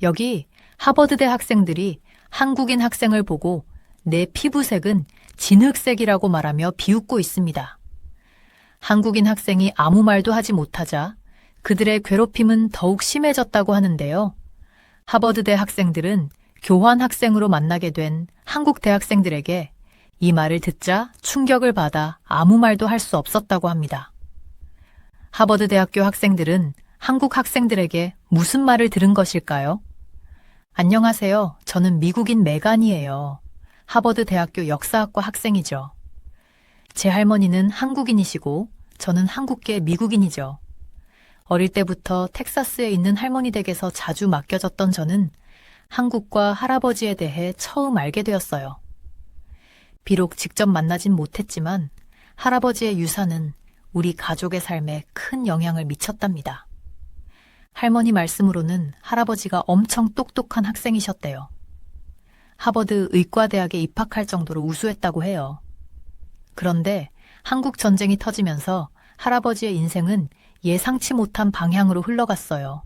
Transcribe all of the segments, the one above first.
여기 하버드대 학생들이 한국인 학생을 보고 내 피부색은 진흙색이라고 말하며 비웃고 있습니다. 한국인 학생이 아무 말도 하지 못하자 그들의 괴롭힘은 더욱 심해졌다고 하는데요. 하버드대 학생들은 교환 학생으로 만나게 된 한국 대학생들에게 이 말을 듣자 충격을 받아 아무 말도 할 수 없었다고 합니다. 하버드 대학교 학생들은 한국 학생들에게 무슨 말을 들은 것일까요? 안녕하세요. 저는 미국인 메간이에요. 하버드 대학교 역사학과 학생이죠. 제 할머니는 한국인이시고 저는 한국계 미국인이죠. 어릴 때부터 텍사스에 있는 할머니 댁에서 자주 맡겨졌던 저는 한국과 할아버지에 대해 처음 알게 되었어요. 비록 직접 만나진 못했지만 할아버지의 유산은 우리 가족의 삶에 큰 영향을 미쳤답니다. 할머니 말씀으로는 할아버지가 엄청 똑똑한 학생이셨대요. 하버드 의과대학에 입학할 정도로 우수했다고 해요. 그런데 한국 전쟁이 터지면서 할아버지의 인생은 예상치 못한 방향으로 흘러갔어요.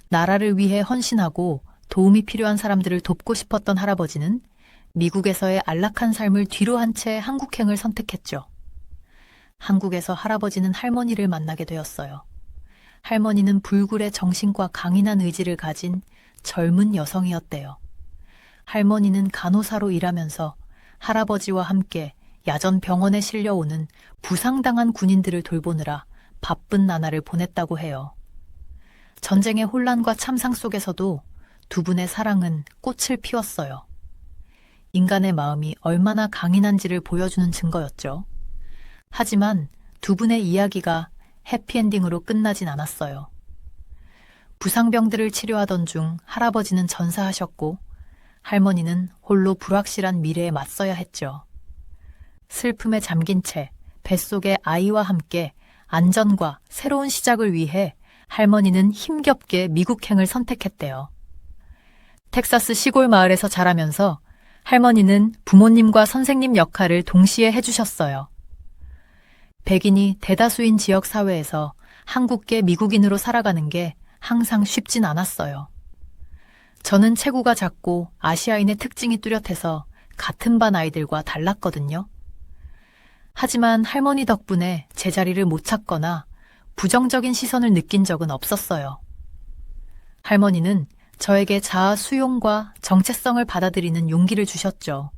나라를 위해 헌신하고 도움이 필요한 사람들을 돕고 싶었던 할아버지는 미국에서의 안락한 삶을 뒤로 한 채 한국행을 선택했죠. 한국에서 할아버지는 할머니를 만나게 되었어요. 할머니는 불굴의 정신과 강인한 의지를 가진 젊은 여성이었대요. 할머니는 간호사로 일하면서 할아버지와 함께 야전 병원에 실려오는 부상당한 군인들을 돌보느라 바쁜 나날을 보냈다고 해요. 전쟁의 혼란과 참상 속에서도 두 분의 사랑은 꽃을 피웠어요. 인간의 마음이 얼마나 강인한지를 보여주는 증거였죠. 하지만 두 분의 이야기가 해피엔딩으로 끝나진 않았어요. 부상병들을 치료하던 중 할아버지는 전사하셨고 할머니는 홀로 불확실한 미래에 맞서야 했죠. 슬픔에 잠긴 채 뱃속의 아이와 함께 안전과 새로운 시작을 위해 할머니는 힘겹게 미국행을 선택했대요. 텍사스 시골 마을에서 자라면서 할머니는 부모님과 선생님 역할을 동시에 해주셨어요. 백인이 대다수인 지역 사회에서 한국계 미국인으로 살아가는 게 항상 쉽진 않았어요. 저는 체구가 작고 아시아인의 특징이 뚜렷해서 같은 반 아이들과 달랐거든요. 하지만 할머니 덕분에 제자리를 못 찾거나 부정적인 시선을 느낀 적은 없었어요. 할머니는 저에게 자아 수용과 정체성을 받아들이는 용기를 주셨죠.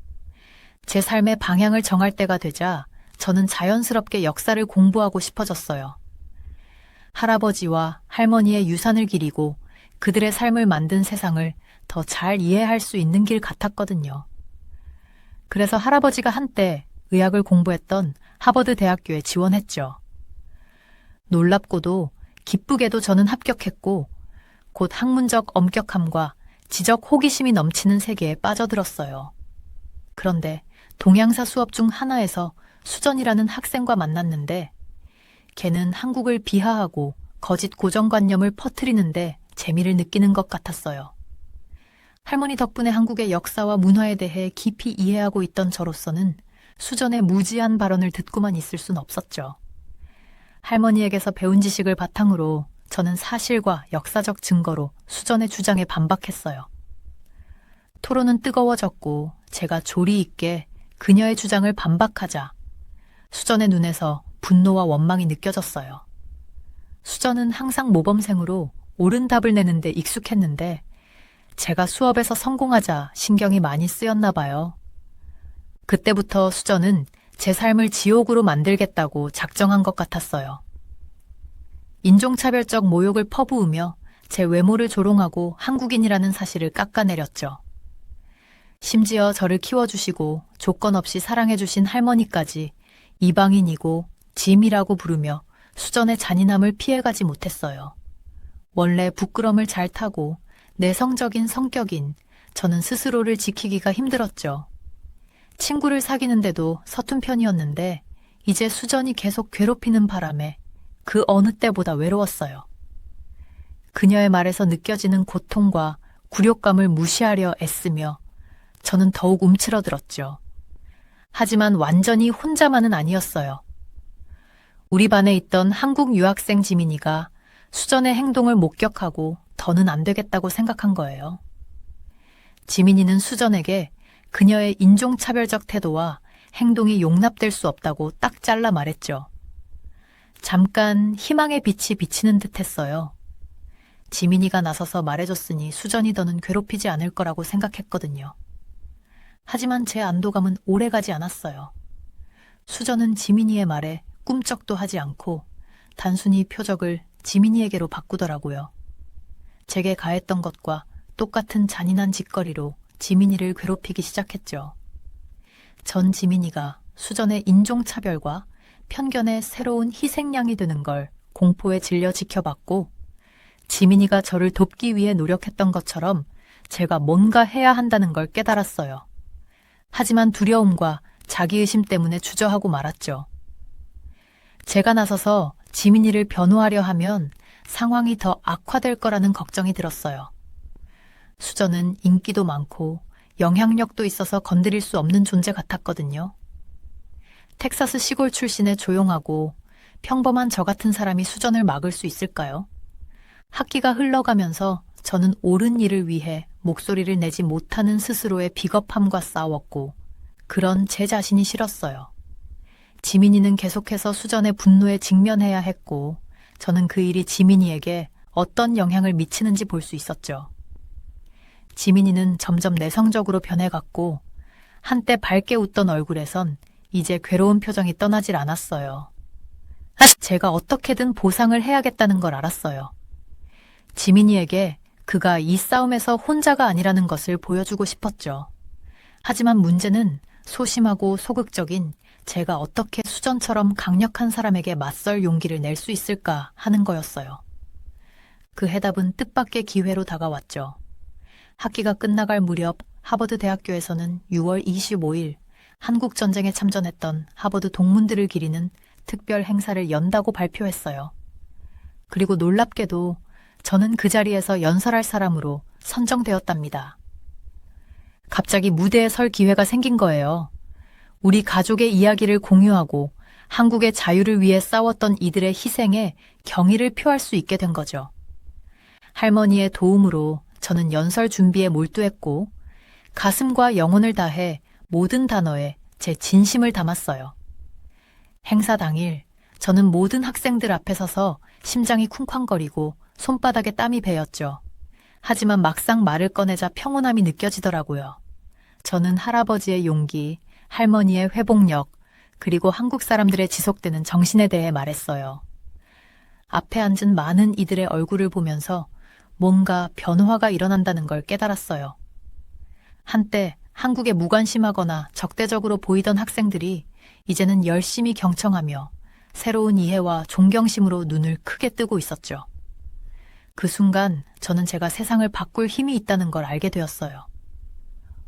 제 삶의 방향을 정할 때가 되자 저는 자연스럽게 역사를 공부하고 싶어졌어요. 할아버지와 할머니의 유산을 기리고 그들의 삶을 만든 세상을 더 잘 이해할 수 있는 길 같았거든요. 그래서 할아버지가 한때 의학을 공부했던 하버드 대학교에 지원했죠. 놀랍고도 기쁘게도 저는 합격했고 곧 학문적 엄격함과 지적 호기심이 넘치는 세계에 빠져들었어요. 그런데 동양사 수업 중 하나에서 수전이라는 학생과 만났는데 걔는 한국을 비하하고 거짓 고정관념을 퍼뜨리는데 재미를 느끼는 것 같았어요. 할머니 덕분에 한국의 역사와 문화에 대해 깊이 이해하고 있던 저로서는 수전의 무지한 발언을 듣고만 있을 순 없었죠. 할머니에게서 배운 지식을 바탕으로 저는 사실과 역사적 증거로 수전의 주장에 반박했어요. 토론은 뜨거워졌고 제가 조리 있게 그녀의 주장을 반박하자 수전의 눈에서 분노와 원망이 느껴졌어요. 수전은 항상 모범생으로 옳은 답을 내는데 익숙했는데 제가 수업에서 성공하자 신경이 많이 쓰였나 봐요. 그때부터 수전은 제 삶을 지옥으로 만들겠다고 작정한 것 같았어요. 인종차별적 모욕을 퍼부으며 제 외모를 조롱하고 한국인이라는 사실을 깎아내렸죠. 심지어 저를 키워주시고 조건 없이 사랑해주신 할머니까지 이방인이고 짐이라고 부르며 수전의 잔인함을 피해가지 못했어요. 원래 부끄럼을 잘 타고 내성적인 성격인 저는 스스로를 지키기가 힘들었죠. 친구를 사귀는데도 서툰 편이었는데 이제 수전이 계속 괴롭히는 바람에 그 어느 때보다 외로웠어요. 그녀의 말에서 느껴지는 고통과 굴욕감을 무시하려 애쓰며 저는 더욱 움츠러들었죠. 하지만 완전히 혼자만은 아니었어요. 우리 반에 있던 한국 유학생 지민이가 수전의 행동을 목격하고 더는 안 되겠다고 생각한 거예요. 지민이는 수전에게 그녀의 인종차별적 태도와 행동이 용납될 수 없다고 딱 잘라 말했죠. 잠깐 희망의 빛이 비치는 듯 했어요. 지민이가 나서서 말해줬으니 수전이 더는 괴롭히지 않을 거라고 생각했거든요. 하지만 제 안도감은 오래가지 않았어요. 수전은 지민이의 말에 꿈쩍도 하지 않고 단순히 표적을 지민이에게로 바꾸더라고요. 제게 가했던 것과 똑같은 잔인한 짓거리로 지민이를 괴롭히기 시작했죠. 전 지민이가 수전의 인종차별과 편견의 새로운 희생양이 되는 걸 공포에 질려 지켜봤고, 지민이가 저를 돕기 위해 노력했던 것처럼 제가 뭔가 해야 한다는 걸 깨달았어요. 하지만 두려움과 자기의심 때문에 주저하고 말았죠. 제가 나서서 지민이를 변호하려 하면 상황이 더 악화될 거라는 걱정이 들었어요. 수전은 인기도 많고 영향력도 있어서 건드릴 수 없는 존재 같았거든요. 텍사스 시골 출신의 조용하고 평범한 저 같은 사람이 수전을 막을 수 있을까요? 학기가 흘러가면서 저는 옳은 일을 위해 목소리를 내지 못하는 스스로의 비겁함과 싸웠고, 그런 제 자신이 싫었어요. 지민이는 계속해서 수전의 분노에 직면해야 했고, 저는 그 일이 지민이에게 어떤 영향을 미치는지 볼 수 있었죠. 지민이는 점점 내성적으로 변해갔고, 한때 밝게 웃던 얼굴에선 이제 괴로운 표정이 떠나질 않았어요. 제가 어떻게든 보상을 해야겠다는 걸 알았어요. 지민이에게 그가 이 싸움에서 혼자가 아니라는 것을 보여주고 싶었죠. 하지만 문제는 소심하고 소극적인 제가 어떻게 수전처럼 강력한 사람에게 맞설 용기를 낼 수 있을까 하는 거였어요. 그 해답은 뜻밖의 기회로 다가왔죠. 학기가 끝나갈 무렵 하버드 대학교에서는 6월 25일 한국전쟁에 참전했던 하버드 동문들을 기리는 특별 행사를 연다고 발표했어요. 그리고 놀랍게도 저는 그 자리에서 연설할 사람으로 선정되었답니다. 갑자기 무대에 설 기회가 생긴 거예요. 우리 가족의 이야기를 공유하고 한국의 자유를 위해 싸웠던 이들의 희생에 경의를 표할 수 있게 된 거죠. 할머니의 도움으로 저는 연설 준비에 몰두했고, 가슴과 영혼을 다해 모든 단어에 제 진심을 담았어요. 행사 당일 저는 모든 학생들 앞에 서서 심장이 쿵쾅거리고 손바닥에 땀이 배었죠. 하지만 막상 말을 꺼내자 평온함이 느껴지더라고요. 저는 할아버지의 용기, 할머니의 회복력, 그리고 한국 사람들의 지속되는 정신에 대해 말했어요. 앞에 앉은 많은 이들의 얼굴을 보면서 뭔가 변화가 일어난다는 걸 깨달았어요. 한때 한국에 무관심하거나 적대적으로 보이던 학생들이 이제는 열심히 경청하며 새로운 이해와 존경심으로 눈을 크게 뜨고 있었죠. 그 순간 저는 제가 세상을 바꿀 힘이 있다는 걸 알게 되었어요.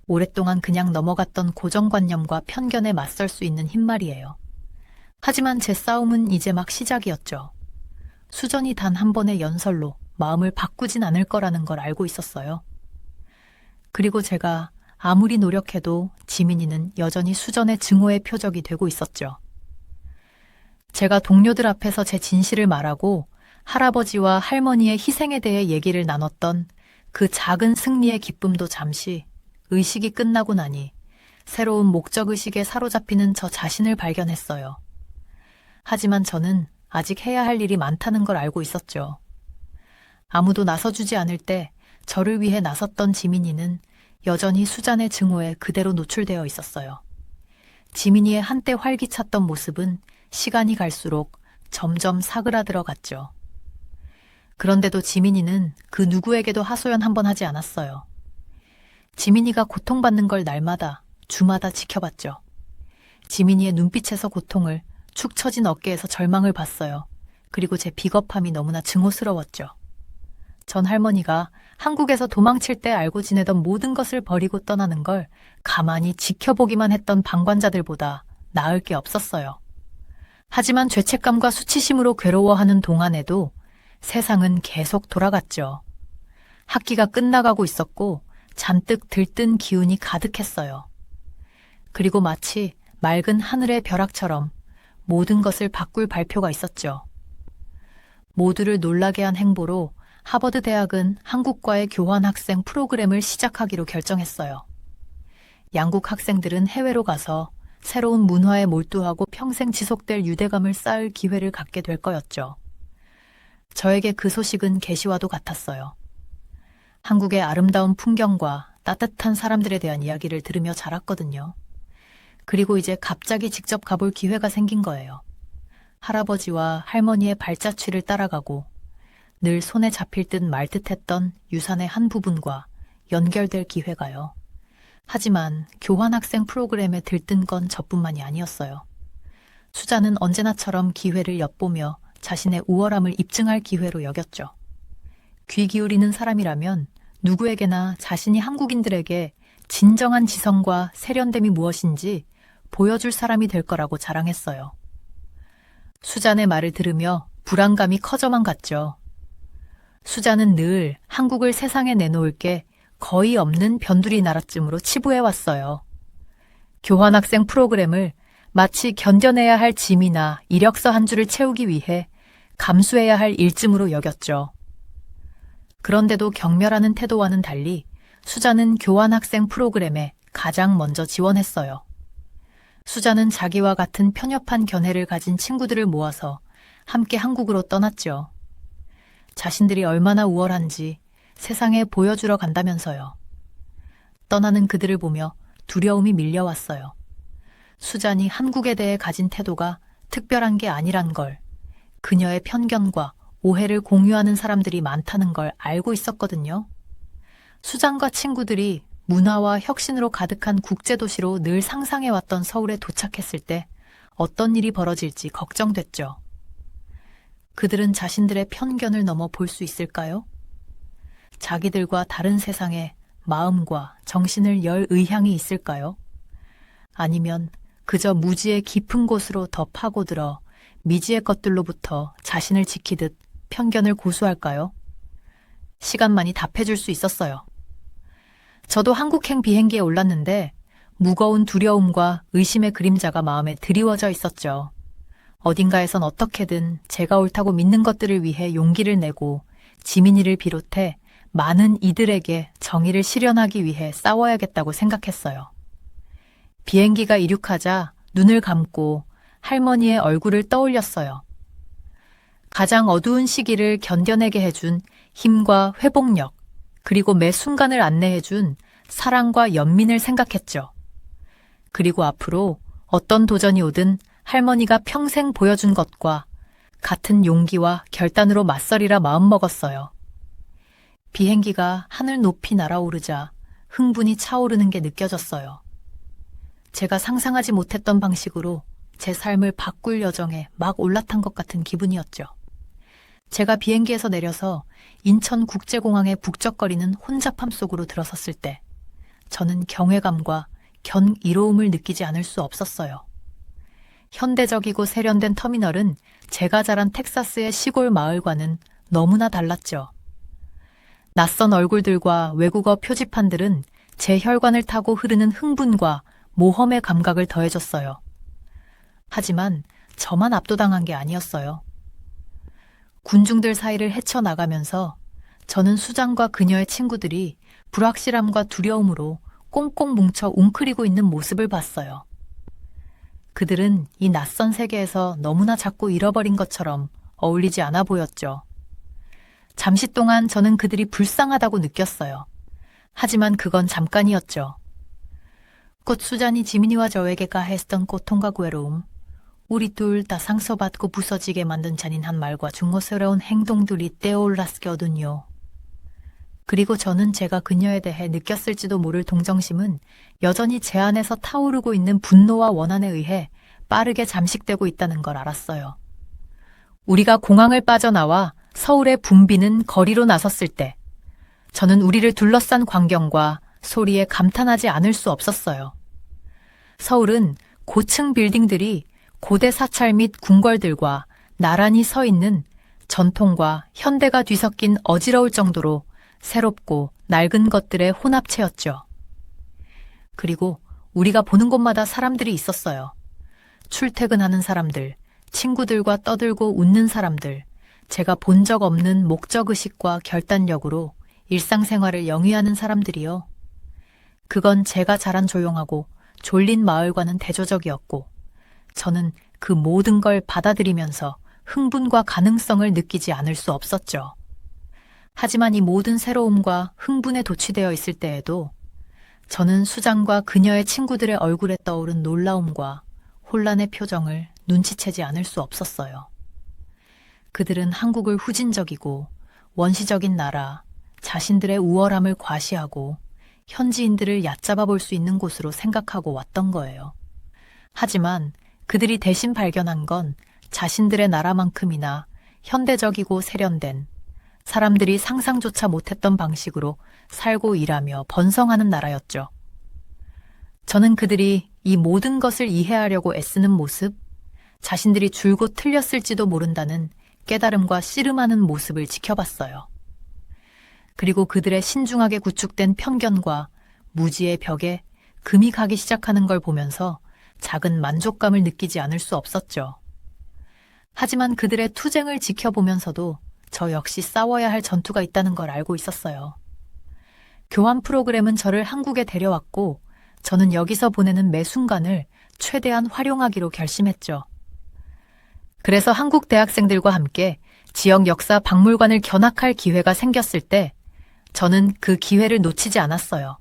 오랫동안 그냥 넘어갔던 고정관념과 편견에 맞설 수 있는 힘 말이에요. 하지만 제 싸움은 이제 막 시작이었죠. 수전이 단 한 번의 연설로 마음을 바꾸진 않을 거라는 걸 알고 있었어요. 그리고 제가 아무리 노력해도 지민이는 여전히 수전의 증오의 표적이 되고 있었죠. 제가 동료들 앞에서 제 진실을 말하고 할아버지와 할머니의 희생에 대해 얘기를 나눴던 그 작은 승리의 기쁨도 잠시 의식이 끝나고 나니 새로운 목적의식에 사로잡히는 저 자신을 발견했어요. 하지만 저는 아직 해야 할 일이 많다는 걸 알고 있었죠. 아무도 나서주지 않을 때 저를 위해 나섰던 지민이는 여전히 수잔의 증오에 그대로 노출되어 있었어요. 지민이의 한때 활기찼던 모습은 시간이 갈수록 점점 사그라들어 갔죠. 그런데도 지민이는 그 누구에게도 하소연 한 번 하지 않았어요. 지민이가 고통받는 걸 날마다, 주마다 지켜봤죠. 지민이의 눈빛에서 고통을, 축 처진 어깨에서 절망을 봤어요. 그리고 제 비겁함이 너무나 증오스러웠죠. 전 할머니가 한국에서 도망칠 때 알고 지내던 모든 것을 버리고 떠나는 걸 가만히 지켜보기만 했던 방관자들보다 나을 게 없었어요. 하지만 죄책감과 수치심으로 괴로워하는 동안에도 세상은 계속 돌아갔죠. 학기가 끝나가고 있었고 잔뜩 들뜬 기운이 가득했어요. 그리고 마치 맑은 하늘의 벼락처럼 모든 것을 바꿀 발표가 있었죠. 모두를 놀라게 한 행보로 하버드 대학은 한국과의 교환 학생 프로그램을 시작하기로 결정했어요. 양국 학생들은 해외로 가서 새로운 문화에 몰두하고 평생 지속될 유대감을 쌓을 기회를 갖게 될 거였죠. 저에게 그 소식은 계시와도 같았어요. 한국의 아름다운 풍경과 따뜻한 사람들에 대한 이야기를 들으며 자랐거든요. 그리고 이제 갑자기 직접 가볼 기회가 생긴 거예요. 할아버지와 할머니의 발자취를 따라가고 늘 손에 잡힐 듯 말 듯했던 유산의 한 부분과 연결될 기회가요. 하지만 교환학생 프로그램에 들뜬 건 저뿐만이 아니었어요. 수자는 언제나처럼 기회를 엿보며 자신의 우월함을 입증할 기회로 여겼죠. 귀 기울이는 사람이라면 누구에게나 자신이 한국인들에게 진정한 지성과 세련됨이 무엇인지 보여줄 사람이 될 거라고 자랑했어요. 수잔의 말을 들으며 불안감이 커져만 갔죠. 수잔은 늘 한국을 세상에 내놓을 게 거의 없는 변두리 나라쯤으로 치부해왔어요. 교환학생 프로그램을 마치 견뎌내야 할 짐이나 이력서 한 줄을 채우기 위해 감수해야 할 일쯤으로 여겼죠. 그런데도 경멸하는 태도와는 달리 수자는 교환학생 프로그램에 가장 먼저 지원했어요. 수자는 자기와 같은 편협한 견해를 가진 친구들을 모아서 함께 한국으로 떠났죠. 자신들이 얼마나 우월한지 세상에 보여주러 간다면서요. 떠나는 그들을 보며 두려움이 밀려왔어요. 수잔이 한국에 대해 가진 태도가 특별한 게 아니란 걸, 그녀의 편견과 오해를 공유하는 사람들이 많다는 걸 알고 있었거든요. 수잔과 친구들이 문화와 혁신으로 가득한 국제도시로 늘 상상해왔던 서울에 도착했을 때 어떤 일이 벌어질지 걱정됐죠. 그들은 자신들의 편견을 넘어 볼 수 있을까요? 자기들과 다른 세상에 마음과 정신을 열 의향이 있을까요? 아니면 그저 무지의 깊은 곳으로 더 파고들어 미지의 것들로부터 자신을 지키듯 편견을 고수할까요? 시간만이 답해줄 수 있었어요. 저도 한국행 비행기에 올랐는데 무거운 두려움과 의심의 그림자가 마음에 드리워져 있었죠. 어딘가에선 어떻게든 제가 옳다고 믿는 것들을 위해 용기를 내고 지민이를 비롯해 많은 이들에게 정의를 실현하기 위해 싸워야겠다고 생각했어요. 비행기가 이륙하자 눈을 감고 할머니의 얼굴을 떠올렸어요. 가장 어두운 시기를 견뎌내게 해준 힘과 회복력, 그리고 매 순간을 안내해준 사랑과 연민을 생각했죠. 그리고 앞으로 어떤 도전이 오든 할머니가 평생 보여준 것과 같은 용기와 결단으로 맞서리라 마음먹었어요. 비행기가 하늘 높이 날아오르자 흥분이 차오르는 게 느껴졌어요. 제가 상상하지 못했던 방식으로 제 삶을 바꿀 여정에 막 올라탄 것 같은 기분이었죠. 제가 비행기에서 내려서 인천국제공항의 북적거리는 혼잡함 속으로 들어섰을 때 저는 경외감과 견이로움을 느끼지 않을 수 없었어요. 현대적이고 세련된 터미널은 제가 자란 텍사스의 시골 마을과는 너무나 달랐죠. 낯선 얼굴들과 외국어 표지판들은 제 혈관을 타고 흐르는 흥분과 모험의 감각을 더해줬어요. 하지만 저만 압도당한 게 아니었어요. 군중들 사이를 헤쳐나가면서 저는 수장과 그녀의 친구들이 불확실함과 두려움으로 꽁꽁 뭉쳐 웅크리고 있는 모습을 봤어요. 그들은 이 낯선 세계에서 너무나 자꾸 잃어버린 것처럼 어울리지 않아 보였죠. 잠시 동안 저는 그들이 불쌍하다고 느꼈어요. 하지만 그건 잠깐이었죠. 곧 수잔이 지민이와 저에게 가했던 고통과 괴로움, 우리 둘 다 상처받고 부서지게 만든 잔인한 말과 중어스러운 행동들이 떼어올랐거든요. 그리고 저는 제가 그녀에 대해 느꼈을지도 모를 동정심은 여전히 제 안에서 타오르고 있는 분노와 원한에 의해 빠르게 잠식되고 있다는 걸 알았어요. 우리가 공항을 빠져나와 서울의 붐비는 거리로 나섰을 때 저는 우리를 둘러싼 광경과 소리에 감탄하지 않을 수 없었어요. 서울은 고층 빌딩들이 고대 사찰 및 궁궐들과 나란히 서 있는 전통과 현대가 뒤섞인 어지러울 정도로 새롭고 낡은 것들의 혼합체였죠. 그리고 우리가 보는 곳마다 사람들이 있었어요. 출퇴근하는 사람들, 친구들과 떠들고 웃는 사람들, 제가 본 적 없는 목적의식과 결단력으로 일상생활을 영위하는 사람들이요. 그건 제가 자란 조용하고 졸린 마을과는 대조적이었고, 저는 그 모든 걸 받아들이면서 흥분과 가능성을 느끼지 않을 수 없었죠. 하지만 이 모든 새로움과 흥분에 도취되어 있을 때에도 저는 수장과 그녀의 친구들의 얼굴에 떠오른 놀라움과 혼란의 표정을 눈치채지 않을 수 없었어요. 그들은 한국을 후진적이고 원시적인 나라, 자신들의 우월함을 과시하고 현지인들을 얕잡아 볼 수 있는 곳으로 생각하고 왔던 거예요. 하지만 그들이 대신 발견한 건 자신들의 나라만큼이나 현대적이고 세련된, 사람들이 상상조차 못했던 방식으로 살고 일하며 번성하는 나라였죠. 저는 그들이 이 모든 것을 이해하려고 애쓰는 모습, 자신들이 줄곧 틀렸을지도 모른다는 깨달음과 씨름하는 모습을 지켜봤어요. 그리고 그들의 신중하게 구축된 편견과 무지의 벽에 금이 가기 시작하는 걸 보면서 작은 만족감을 느끼지 않을 수 없었죠. 하지만 그들의 투쟁을 지켜보면서도 저 역시 싸워야 할 전투가 있다는 걸 알고 있었어요. 교환 프로그램은 저를 한국에 데려왔고 저는 여기서 보내는 매 순간을 최대한 활용하기로 결심했죠. 그래서 한국 대학생들과 함께 지역 역사 박물관을 견학할 기회가 생겼을 때 저는 그 기회를 놓치지 않았어요.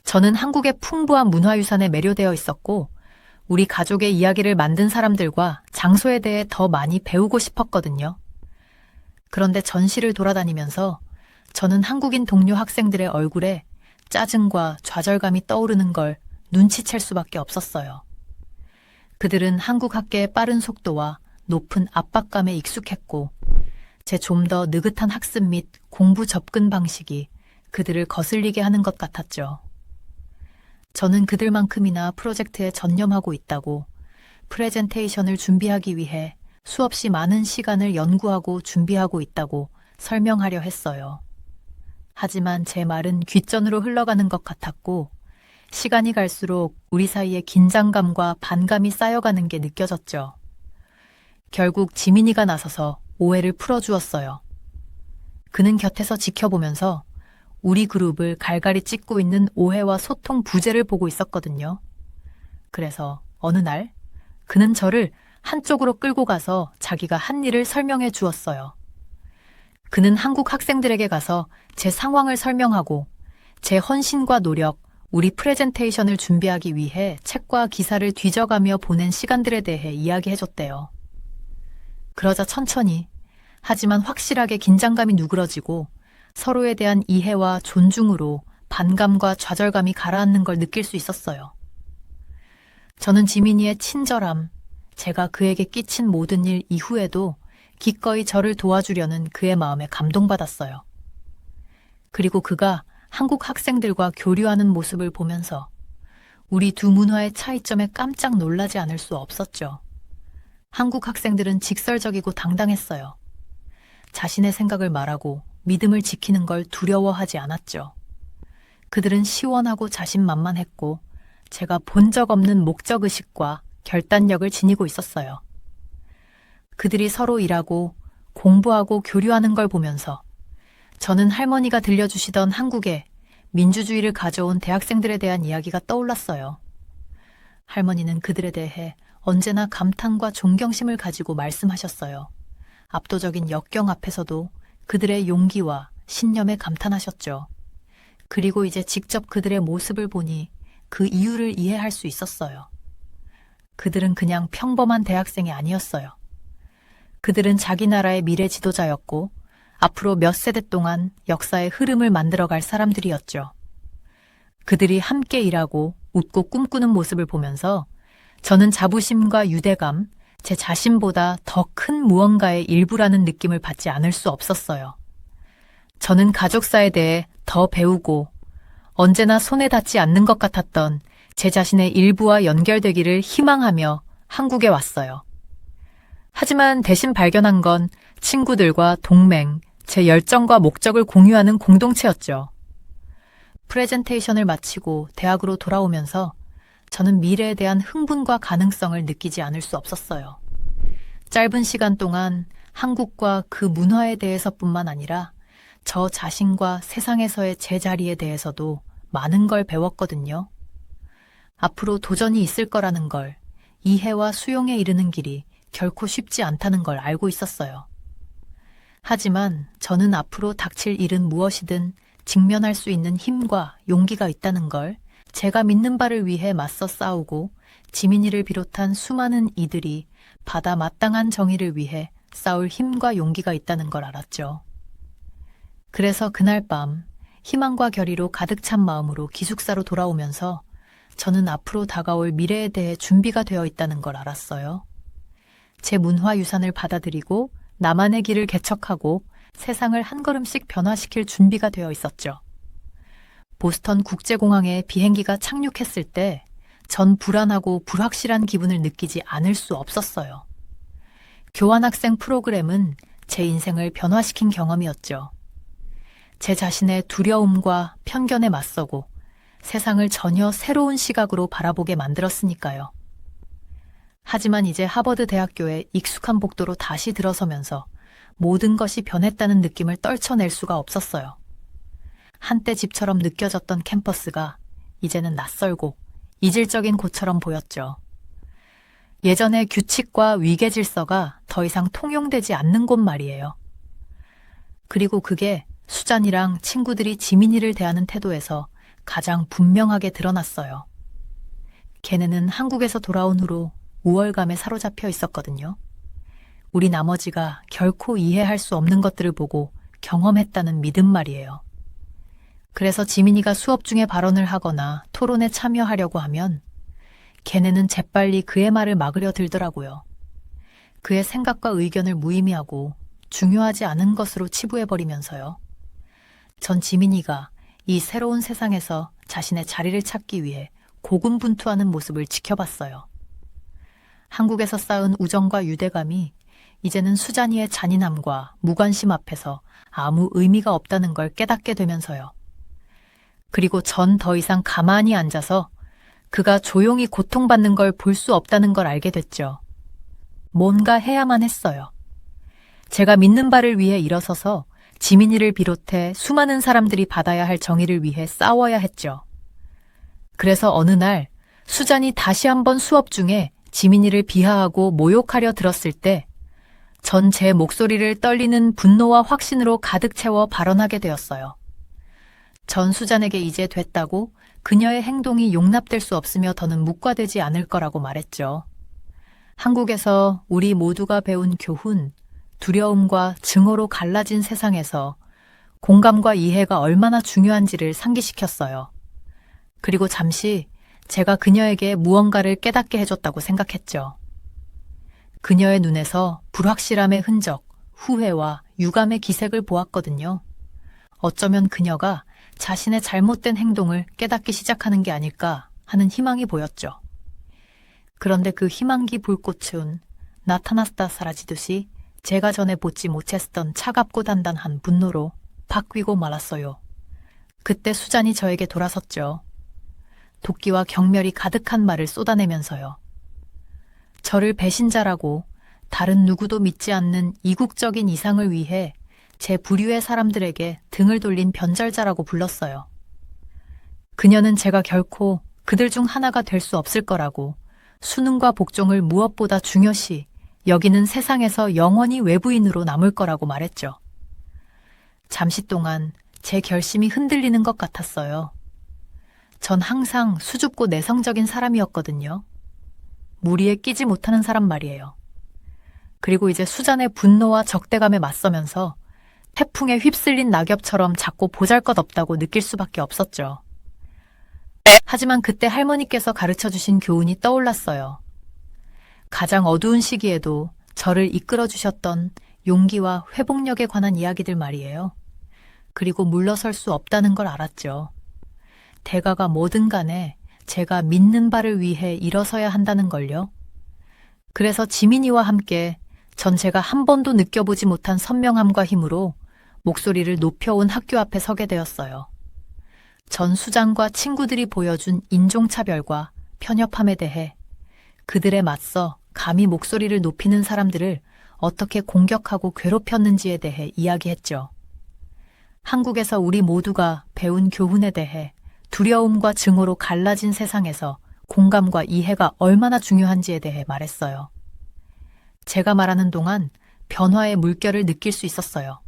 저는 한국의 풍부한 문화유산에 매료되어 있었고 우리 가족의 이야기를 만든 사람들과 장소에 대해 더 많이 배우고 싶었거든요. 그런데 전시를 돌아다니면서 저는 한국인 동료 학생들의 얼굴에 짜증과 좌절감이 떠오르는 걸 눈치챌 수밖에 없었어요. 그들은 한국 학계의 빠른 속도와 높은 압박감에 익숙했고 제 좀 더 느긋한 학습 및 공부 접근 방식이 그들을 거슬리게 하는 것 같았죠. 저는 그들만큼이나 프로젝트에 전념하고 있다고 프레젠테이션을 준비하기 위해 수없이 많은 시간을 연구하고 준비하고 있다고 설명하려 했어요. 하지만 제 말은 귓전으로 흘러가는 것 같았고 시간이 갈수록 우리 사이에 긴장감과 반감이 쌓여가는 게 느껴졌죠. 결국 지민이가 나서서 오해를 풀어주었어요. 그는 곁에서 지켜보면서 우리 그룹을 갈갈이 찢고 있는 오해와 소통 부재를 보고 있었거든요. 그래서 어느 날 그는 저를 한쪽으로 끌고 가서 자기가 한 일을 설명해 주었어요. 그는 한국 학생들에게 가서 제 상황을 설명하고 제 헌신과 노력, 우리 프레젠테이션을 준비하기 위해 책과 기사를 뒤져가며 보낸 시간들에 대해 이야기해줬대요. 그러자 천천히, 하지만 확실하게 긴장감이 누그러지고 서로에 대한 이해와 존중으로 반감과 좌절감이 가라앉는 걸 느낄 수 있었어요. 저는 지민이의 친절함, 제가 그에게 끼친 모든 일 이후에도 기꺼이 저를 도와주려는 그의 마음에 감동받았어요. 그리고 그가 한국 학생들과 교류하는 모습을 보면서 우리 두 문화의 차이점에 깜짝 놀라지 않을 수 없었죠. 한국 학생들은 직설적이고 당당했어요. 자신의 생각을 말하고 믿음을 지키는 걸 두려워하지 않았죠. 그들은 시원하고 자신만만했고 제가 본 적 없는 목적의식과 결단력을 지니고 있었어요. 그들이 서로 일하고 공부하고 교류하는 걸 보면서 저는 할머니가 들려주시던 한국에 민주주의를 가져온 대학생들에 대한 이야기가 떠올랐어요. 할머니는 그들에 대해 언제나 감탄과 존경심을 가지고 말씀하셨어요. 압도적인 역경 앞에서도 그들의 용기와 신념에 감탄하셨죠. 그리고 이제 직접 그들의 모습을 보니 그 이유를 이해할 수 있었어요. 그들은 그냥 평범한 대학생이 아니었어요. 그들은 자기 나라의 미래 지도자였고 앞으로 몇 세대 동안 역사의 흐름을 만들어갈 사람들이었죠. 그들이 함께 일하고 웃고 꿈꾸는 모습을 보면서 저는 자부심과 유대감, 제 자신보다 더 큰 무언가의 일부라는 느낌을 받지 않을 수 없었어요. 저는 가족사에 대해 더 배우고 언제나 손에 닿지 않는 것 같았던 제 자신의 일부와 연결되기를 희망하며 한국에 왔어요. 하지만 대신 발견한 건 친구들과 동맹, 제 열정과 목적을 공유하는 공동체였죠. 프레젠테이션을 마치고 대학으로 돌아오면서 저는 미래에 대한 흥분과 가능성을 느끼지 않을 수 없었어요. 짧은 시간 동안 한국과 그 문화에 대해서뿐만 아니라 저 자신과 세상에서의 제 자리에 대해서도 많은 걸 배웠거든요. 앞으로 도전이 있을 거라는 걸, 이해와 수용에 이르는 길이 결코 쉽지 않다는 걸 알고 있었어요. 하지만 저는 앞으로 닥칠 일은 무엇이든 직면할 수 있는 힘과 용기가 있다는 걸, 제가 믿는 바를 위해 맞서 싸우고 지민이를 비롯한 수많은 이들이 받아 마땅한 정의를 위해 싸울 힘과 용기가 있다는 걸 알았죠. 그래서 그날 밤 희망과 결의로 가득 찬 마음으로 기숙사로 돌아오면서 저는 앞으로 다가올 미래에 대해 준비가 되어 있다는 걸 알았어요. 제 문화유산을 받아들이고 나만의 길을 개척하고 세상을 한 걸음씩 변화시킬 준비가 되어 있었죠. 보스턴 국제공항에 비행기가 착륙했을 때 전 불안하고 불확실한 기분을 느끼지 않을 수 없었어요. 교환학생 프로그램은 제 인생을 변화시킨 경험이었죠. 제 자신의 두려움과 편견에 맞서고 세상을 전혀 새로운 시각으로 바라보게 만들었으니까요. 하지만 이제 하버드 대학교에 익숙한 복도로 다시 들어서면서 모든 것이 변했다는 느낌을 떨쳐낼 수가 없었어요. 한때 집처럼 느껴졌던 캠퍼스가 이제는 낯설고 이질적인 곳처럼 보였죠. 예전의 규칙과 위계 질서가 더 이상 통용되지 않는 곳 말이에요. 그리고 그게 수잔이랑 친구들이 지민이를 대하는 태도에서 가장 분명하게 드러났어요. 걔네는 한국에서 돌아온 후로 우월감에 사로잡혀 있었거든요. 우리 나머지가 결코 이해할 수 없는 것들을 보고 경험했다는 믿음 말이에요. 그래서 지민이가 수업 중에 발언을 하거나 토론에 참여하려고 하면 걔네는 재빨리 그의 말을 막으려 들더라고요. 그의 생각과 의견을 무의미하고 중요하지 않은 것으로 치부해버리면서요. 전 지민이가 이 새로운 세상에서 자신의 자리를 찾기 위해 고군분투하는 모습을 지켜봤어요. 한국에서 쌓은 우정과 유대감이 이제는 수잔이의 잔인함과 무관심 앞에서 아무 의미가 없다는 걸 깨닫게 되면서요. 그리고 전 더 이상 가만히 앉아서 그가 조용히 고통받는 걸 볼 수 없다는 걸 알게 됐죠. 뭔가 해야만 했어요. 제가 믿는 바를 위해 일어서서 지민이를 비롯해 수많은 사람들이 받아야 할 정의를 위해 싸워야 했죠. 그래서 어느 날 수잔이 다시 한번 수업 중에 지민이를 비하하고 모욕하려 들었을 때 전 제 목소리를 떨리는 분노와 확신으로 가득 채워 발언하게 되었어요. 전 수잔에게 이제 됐다고 그녀의 행동이 용납될 수 없으며 더는 묵과되지 않을 거라고 말했죠. 한국에서 우리 모두가 배운 교훈, 두려움과 증오로 갈라진 세상에서 공감과 이해가 얼마나 중요한지를 상기시켰어요. 그리고 잠시 제가 그녀에게 무언가를 깨닫게 해줬다고 생각했죠. 그녀의 눈에서 불확실함의 흔적, 후회와 유감의 기색을 보았거든요. 어쩌면 그녀가 자신의 잘못된 행동을 깨닫기 시작하는 게 아닐까 하는 희망이 보였죠. 그런데 그 희망기 불꽃은 나타났다 사라지듯이 제가 전에 보지 못했던 차갑고 단단한 분노로 바뀌고 말았어요. 그때 수잔이 저에게 돌아섰죠. 도끼와 경멸이 가득한 말을 쏟아내면서요. 저를 배신자라고 다른 누구도 믿지 않는 이국적인 이상을 위해 제 부류의 사람들에게 등을 돌린 변절자라고 불렀어요. 그녀는 제가 결코 그들 중 하나가 될 수 없을 거라고 수능과 복종을 무엇보다 중요시 여기는 세상에서 영원히 외부인으로 남을 거라고 말했죠. 잠시 동안 제 결심이 흔들리는 것 같았어요. 전 항상 수줍고 내성적인 사람이었거든요. 무리에 끼지 못하는 사람 말이에요. 그리고 이제 수잔의 분노와 적대감에 맞서면서 태풍에 휩쓸린 낙엽처럼 작고 보잘것없다고 느낄 수밖에 없었죠. 하지만 그때 할머니께서 가르쳐주신 교훈이 떠올랐어요. 가장 어두운 시기에도 저를 이끌어주셨던 용기와 회복력에 관한 이야기들 말이에요. 그리고 물러설 수 없다는 걸 알았죠. 대가가 뭐든 간에 제가 믿는 바를 위해 일어서야 한다는 걸요. 그래서 지민이와 함께 전 제가 한 번도 느껴보지 못한 선명함과 힘으로 목소리를 높여온 학교 앞에 서게 되었어요. 전 수장과 친구들이 보여준 인종차별과 편협함에 대해 그들에 맞서 감히 목소리를 높이는 사람들을 어떻게 공격하고 괴롭혔는지에 대해 이야기했죠. 한국에서 우리 모두가 배운 교훈에 대해 두려움과 증오로 갈라진 세상에서 공감과 이해가 얼마나 중요한지에 대해 말했어요. 제가 말하는 동안 변화의 물결을 느낄 수 있었어요.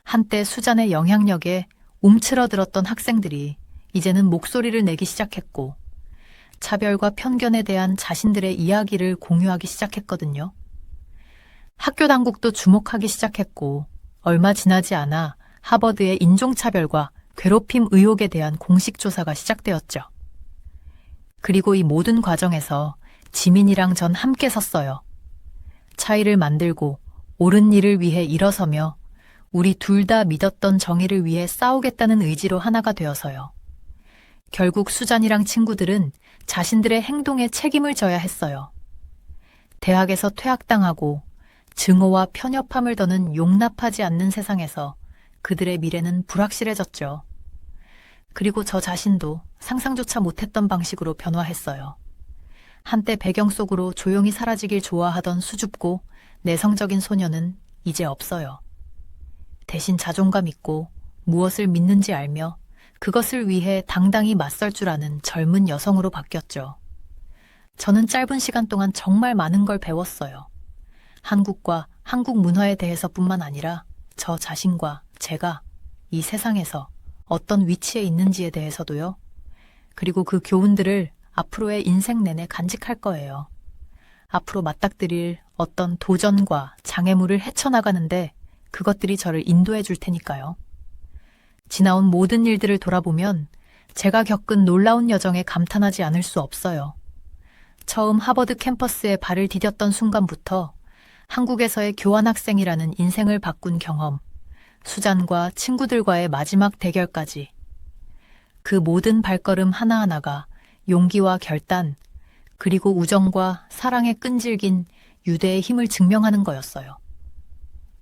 한때 수잔의 영향력에 움츠러들었던 학생들이 이제는 목소리를 내기 시작했고 차별과 편견에 대한 자신들의 이야기를 공유하기 시작했거든요. 학교 당국도 주목하기 시작했고 얼마 지나지 않아 하버드의 인종차별과 괴롭힘 의혹에 대한 공식 조사가 시작되었죠. 그리고 이 모든 과정에서 지민이랑 전 함께 섰어요. 차이를 만들고 옳은 일을 위해 일어서며 우리 둘 다 믿었던 정의를 위해 싸우겠다는 의지로 하나가 되어서요. 결국 수잔이랑 친구들은 자신들의 행동에 책임을 져야 했어요. 대학에서 퇴학당하고 증오와 편협함을 더는 용납하지 않는 세상에서 그들의 미래는 불확실해졌죠. 그리고 저 자신도 상상조차 못했던 방식으로 변화했어요. 한때 배경 속으로 조용히 사라지길 좋아하던 수줍고 내성적인 소녀는 이제 없어요. 대신 자존감 있고 무엇을 믿는지 알며 그것을 위해 당당히 맞설 줄 아는 젊은 여성으로 바뀌었죠. 저는 짧은 시간 동안 정말 많은 걸 배웠어요. 한국과 한국 문화에 대해서뿐만 아니라 저 자신과 제가 이 세상에서 어떤 위치에 있는지에 대해서도요. 그리고 그 교훈들을 앞으로의 인생 내내 간직할 거예요. 앞으로 맞닥뜨릴 어떤 도전과 장애물을 헤쳐나가는데 그것들이 저를 인도해 줄 테니까요. 지나온 모든 일들을 돌아보면 제가 겪은 놀라운 여정에 감탄하지 않을 수 없어요. 처음 하버드 캠퍼스에 발을 디뎠던 순간부터 한국에서의 교환학생이라는 인생을 바꾼 경험, 수잔과 친구들과의 마지막 대결까지 그 모든 발걸음 하나하나가 용기와 결단, 그리고 우정과 사랑에 끈질긴 유대의 힘을 증명하는 거였어요.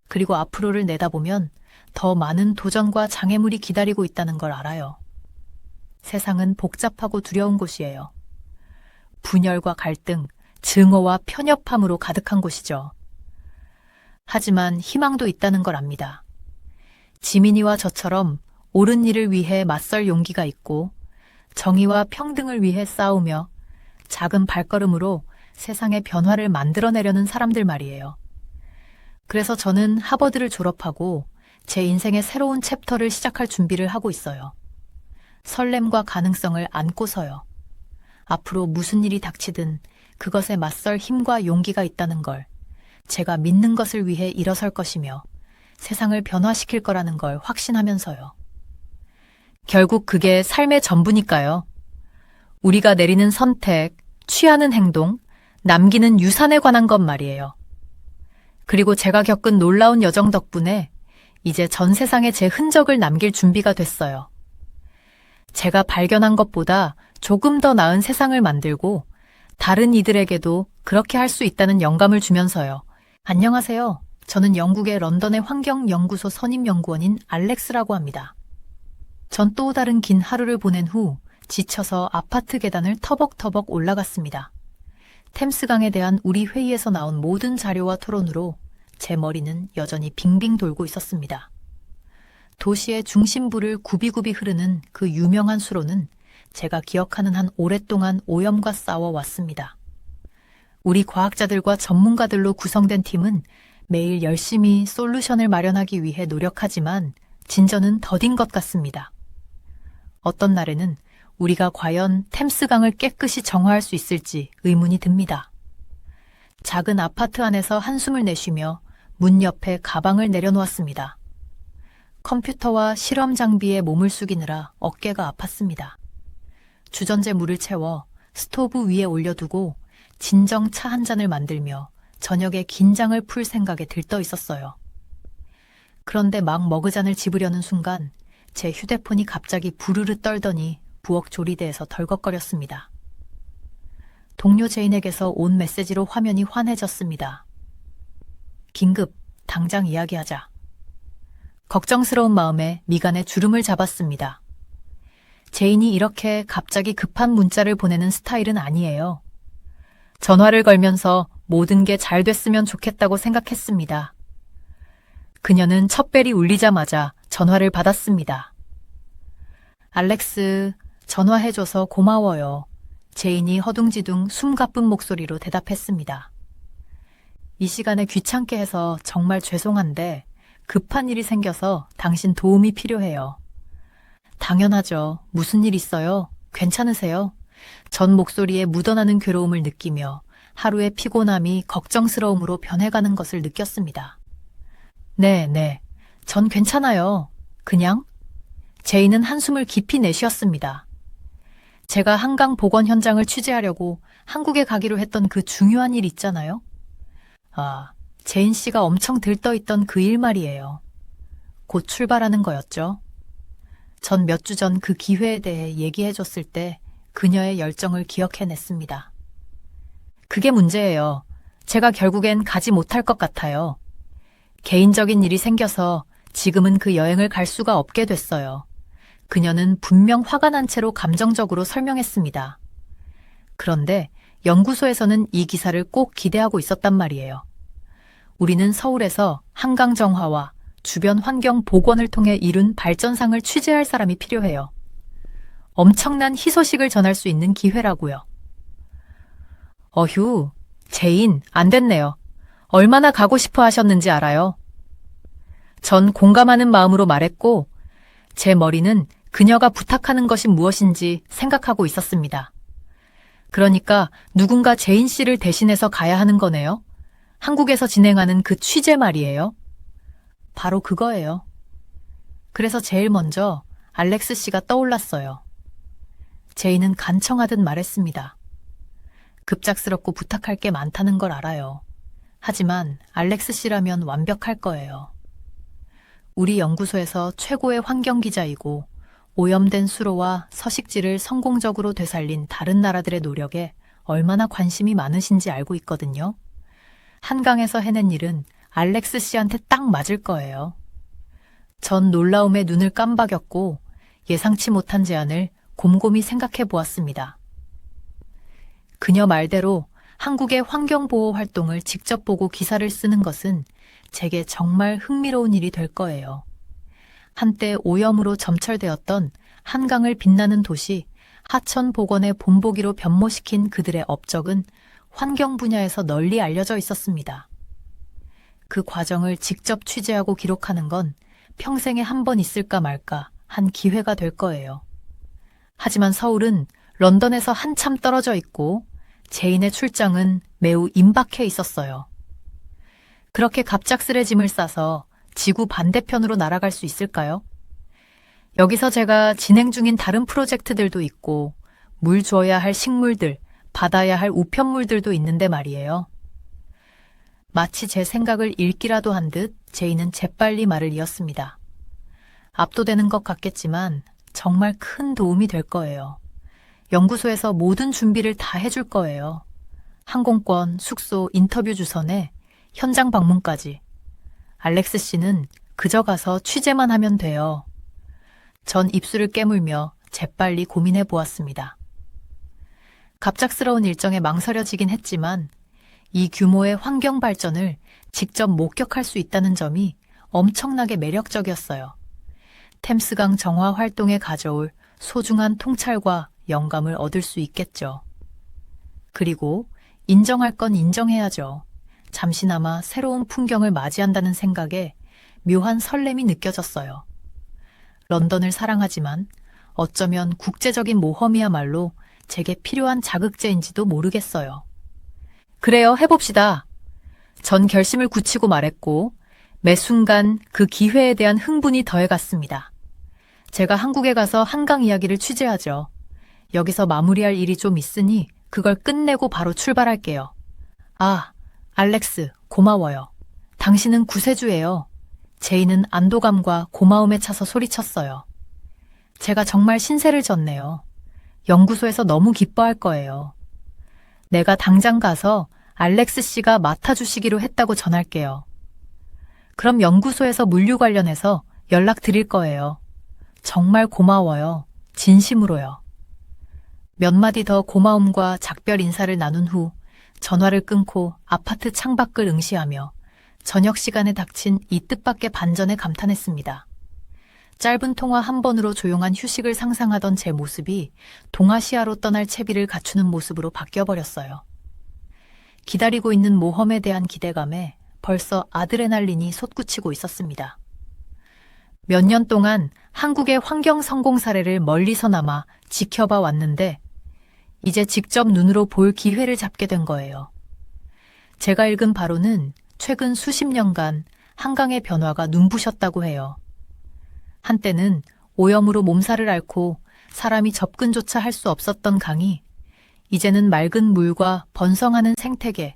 그리고 앞으로를 내다보면 더 많은 도전과 장애물이 기다리고 있다는 걸 알아요. 세상은 복잡하고 두려운 곳이에요. 분열과 갈등, 증오와 편협함으로 가득한 곳이죠. 하지만 희망도 있다는 걸 압니다. 지민이와 저처럼 옳은 일을 위해 맞설 용기가 있고 정의와 평등을 위해 싸우며 작은 발걸음으로 세상의 변화를 만들어내려는 사람들 말이에요. 그래서 저는 하버드를 졸업하고 제 인생의 새로운 챕터를 시작할 준비를 하고 있어요. 설렘과 가능성을 안고서요. 앞으로 무슨 일이 닥치든 그것에 맞설 힘과 용기가 있다는 걸, 제가 믿는 것을 위해 일어설 것이며 세상을 변화시킬 거라는 걸 확신하면서요. 결국 그게 삶의 전부니까요. 우리가 내리는 선택, 취하는 행동, 남기는 유산에 관한 것 말이에요. 그리고 제가 겪은 놀라운 여정 덕분에 이제 전 세상에 제 흔적을 남길 준비가 됐어요. 제가 발견한 것보다 조금 더 나은 세상을 만들고 다른 이들에게도 그렇게 할 수 있다는 영감을 주면서요. 안녕하세요. 저는 영국의 런던의 환경연구소 선임연구원인 알렉스라고 합니다. 전 또 다른 긴 하루를 보낸 후 지쳐서 아파트 계단을 터벅터벅 올라갔습니다. 템스강에 대한 우리 회의에서 나온 모든 자료와 토론으로 제 머리는 여전히 빙빙 돌고 있었습니다. 도시의 중심부를 굽이굽이 흐르는 그 유명한 수로는 제가 기억하는 한 오랫동안 오염과 싸워왔습니다. 우리 과학자들과 전문가들로 구성된 팀은 매일 열심히 솔루션을 마련하기 위해 노력하지만 진전은 더딘 것 같습니다. 어떤 날에는 우리가 과연 템스강을 깨끗이 정화할 수 있을지 의문이 듭니다. 작은 아파트 안에서 한숨을 내쉬며 문 옆에 가방을 내려놓았습니다. 컴퓨터와 실험 장비에 몸을 숙이느라 어깨가 아팠습니다. 주전제 물을 채워 스토브 위에 올려두고 진정 차 한 잔을 만들며 저녁에 긴장을 풀 생각에 들떠 있었어요. 그런데 막 머그잔을 집으려는 순간 제 휴대폰이 갑자기 부르르 떨더니 부엌 조리대에서 덜컥거렸습니다. 동료 제인에게서 온 메시지로 화면이 환해졌습니다. 긴급, 당장 이야기하자. 걱정스러운 마음에 미간에 주름을 잡았습니다. 제인이 이렇게 갑자기 급한 문자를 보내는 스타일은 아니에요. 전화를 걸면서 모든 게 잘 됐으면 좋겠다고 생각했습니다. 그녀는 첫 벨이 울리자마자 전화를 받았습니다. 알렉스, 전화해줘서 고마워요. 제인이 허둥지둥 숨가쁜 목소리로 대답했습니다. 이 시간에 귀찮게 해서 정말 죄송한데 급한 일이 생겨서 당신 도움이 필요해요. 당연하죠. 무슨 일 있어요? 괜찮으세요? 전 목소리에 묻어나는 괴로움을 느끼며 하루의 피곤함이 걱정스러움으로 변해가는 것을 느꼈습니다. 네. 전 괜찮아요. 그냥? 제인은 한숨을 깊이 내쉬었습니다. 제가 한강 복원 현장을 취재하려고 한국에 가기로 했던 그 중요한 일 있잖아요. 제인 씨가 엄청 들떠있던 그 일 말이에요. 곧 출발하는 거였죠. 전 몇 주 전 그 기회에 대해 얘기해줬을 때 그녀의 열정을 기억해냈습니다. 그게 문제예요. 제가 결국엔 가지 못할 것 같아요. 개인적인 일이 생겨서 지금은 그 여행을 갈 수가 없게 됐어요. 그녀는 분명 화가 난 채로 감정적으로 설명했습니다. 그런데 연구소에서는 이 기사를 꼭 기대하고 있었단 말이에요. 우리는 서울에서 한강 정화와 주변 환경 복원을 통해 이룬 발전상을 취재할 사람이 필요해요. 엄청난 희소식을 전할 수 있는 기회라고요. 어휴, 제인, 안 됐네요. 얼마나 가고 싶어 하셨는지 알아요? 전 공감하는 마음으로 말했고, 제 머리는 그녀가 부탁하는 것이 무엇인지 생각하고 있었습니다. 그러니까 누군가 제인 씨를 대신해서 가야 하는 거네요. 한국에서 진행하는 그 취재 말이에요. 바로 그거예요. 그래서 제일 먼저 알렉스 씨가 떠올랐어요. 제인은 간청하듯 말했습니다. 급작스럽고 부탁할 게 많다는 걸 알아요. 하지만 알렉스 씨라면 완벽할 거예요. 우리 연구소에서 최고의 환경기자이고 오염된 수로와 서식지를 성공적으로 되살린 다른 나라들의 노력에 얼마나 관심이 많으신지 알고 있거든요. 한강에서 해낸 일은 알렉스 씨한테 딱 맞을 거예요. 전 놀라움에 눈을 깜박였고 예상치 못한 제안을 곰곰이 생각해 보았습니다. 그녀 말대로 한국의 환경보호 활동을 직접 보고 기사를 쓰는 것은 제게 정말 흥미로운 일이 될 거예요. 한때 오염으로 점철되었던 한강을 빛나는 도시 하천 복원의 본보기로 변모시킨 그들의 업적은 환경 분야에서 널리 알려져 있었습니다. 그 과정을 직접 취재하고 기록하는 건 평생에 한 번 있을까 말까 한 기회가 될 거예요. 하지만 서울은 런던에서 한참 떨어져 있고 제인의 출장은 매우 임박해 있었어요. 그렇게 갑작스레 짐을 싸서 지구 반대편으로 날아갈 수 있을까요? 여기서 제가 진행 중인 다른 프로젝트들도 있고 물 줘야 할 식물들, 받아야 할 우편물들도 있는데 말이에요. 마치 제 생각을 읽기라도 한 듯 제인은 재빨리 말을 이었습니다. 압도되는 것 같겠지만 정말 큰 도움이 될 거예요. 연구소에서 모든 준비를 다 해줄 거예요. 항공권, 숙소, 인터뷰 주선에 현장 방문까지. 알렉스 씨는 그저 가서 취재만 하면 돼요. 전 입술을 깨물며 재빨리 고민해 보았습니다. 갑작스러운 일정에 망설여지긴 했지만 이 규모의 환경 발전을 직접 목격할 수 있다는 점이 엄청나게 매력적이었어요. 템스강 정화 활동에 가져올 소중한 통찰과 영감을 얻을 수 있겠죠. 그리고 인정할 건 인정해야죠. 잠시나마 새로운 풍경을 맞이한다는 생각에 묘한 설렘이 느껴졌어요. 런던을 사랑하지만 어쩌면 국제적인 모험이야말로 제게 필요한 자극제인지도 모르겠어요. 그래요, 해봅시다. 전 결심을 굳히고 말했고 매 순간 그 기회에 대한 흥분이 더해갔습니다. 제가 한국에 가서 한강 이야기를 취재하죠. 여기서 마무리할 일이 좀 있으니 그걸 끝내고 바로 출발할게요. 알렉스, 고마워요. 당신은 구세주예요. 제인은 안도감과 고마움에 차서 소리쳤어요. 제가 정말 신세를 졌네요. 연구소에서 너무 기뻐할 거예요. 내가 당장 가서 알렉스 씨가 맡아주시기로 했다고 전할게요. 그럼 연구소에서 물류 관련해서 연락드릴 거예요. 정말 고마워요. 진심으로요. 몇 마디 더 고마움과 작별 인사를 나눈 후 전화를 끊고 아파트 창밖을 응시하며 저녁 시간에 닥친 이 뜻밖의 반전에 감탄했습니다. 짧은 통화 한 번으로 조용한 휴식을 상상하던 제 모습이 동아시아로 떠날 채비를 갖추는 모습으로 바뀌어버렸어요. 기다리고 있는 모험에 대한 기대감에 벌써 아드레날린이 솟구치고 있었습니다. 몇 년 동안 한국의 환경 성공 사례를 멀리서나마 지켜봐 왔는데 이제 직접 눈으로 볼 기회를 잡게 된 거예요. 제가 읽은 바로는 최근 수십 년간 한강의 변화가 눈부셨다고 해요. 한때는 오염으로 몸살을 앓고 사람이 접근조차 할 수 없었던 강이 이제는 맑은 물과 번성하는 생태계,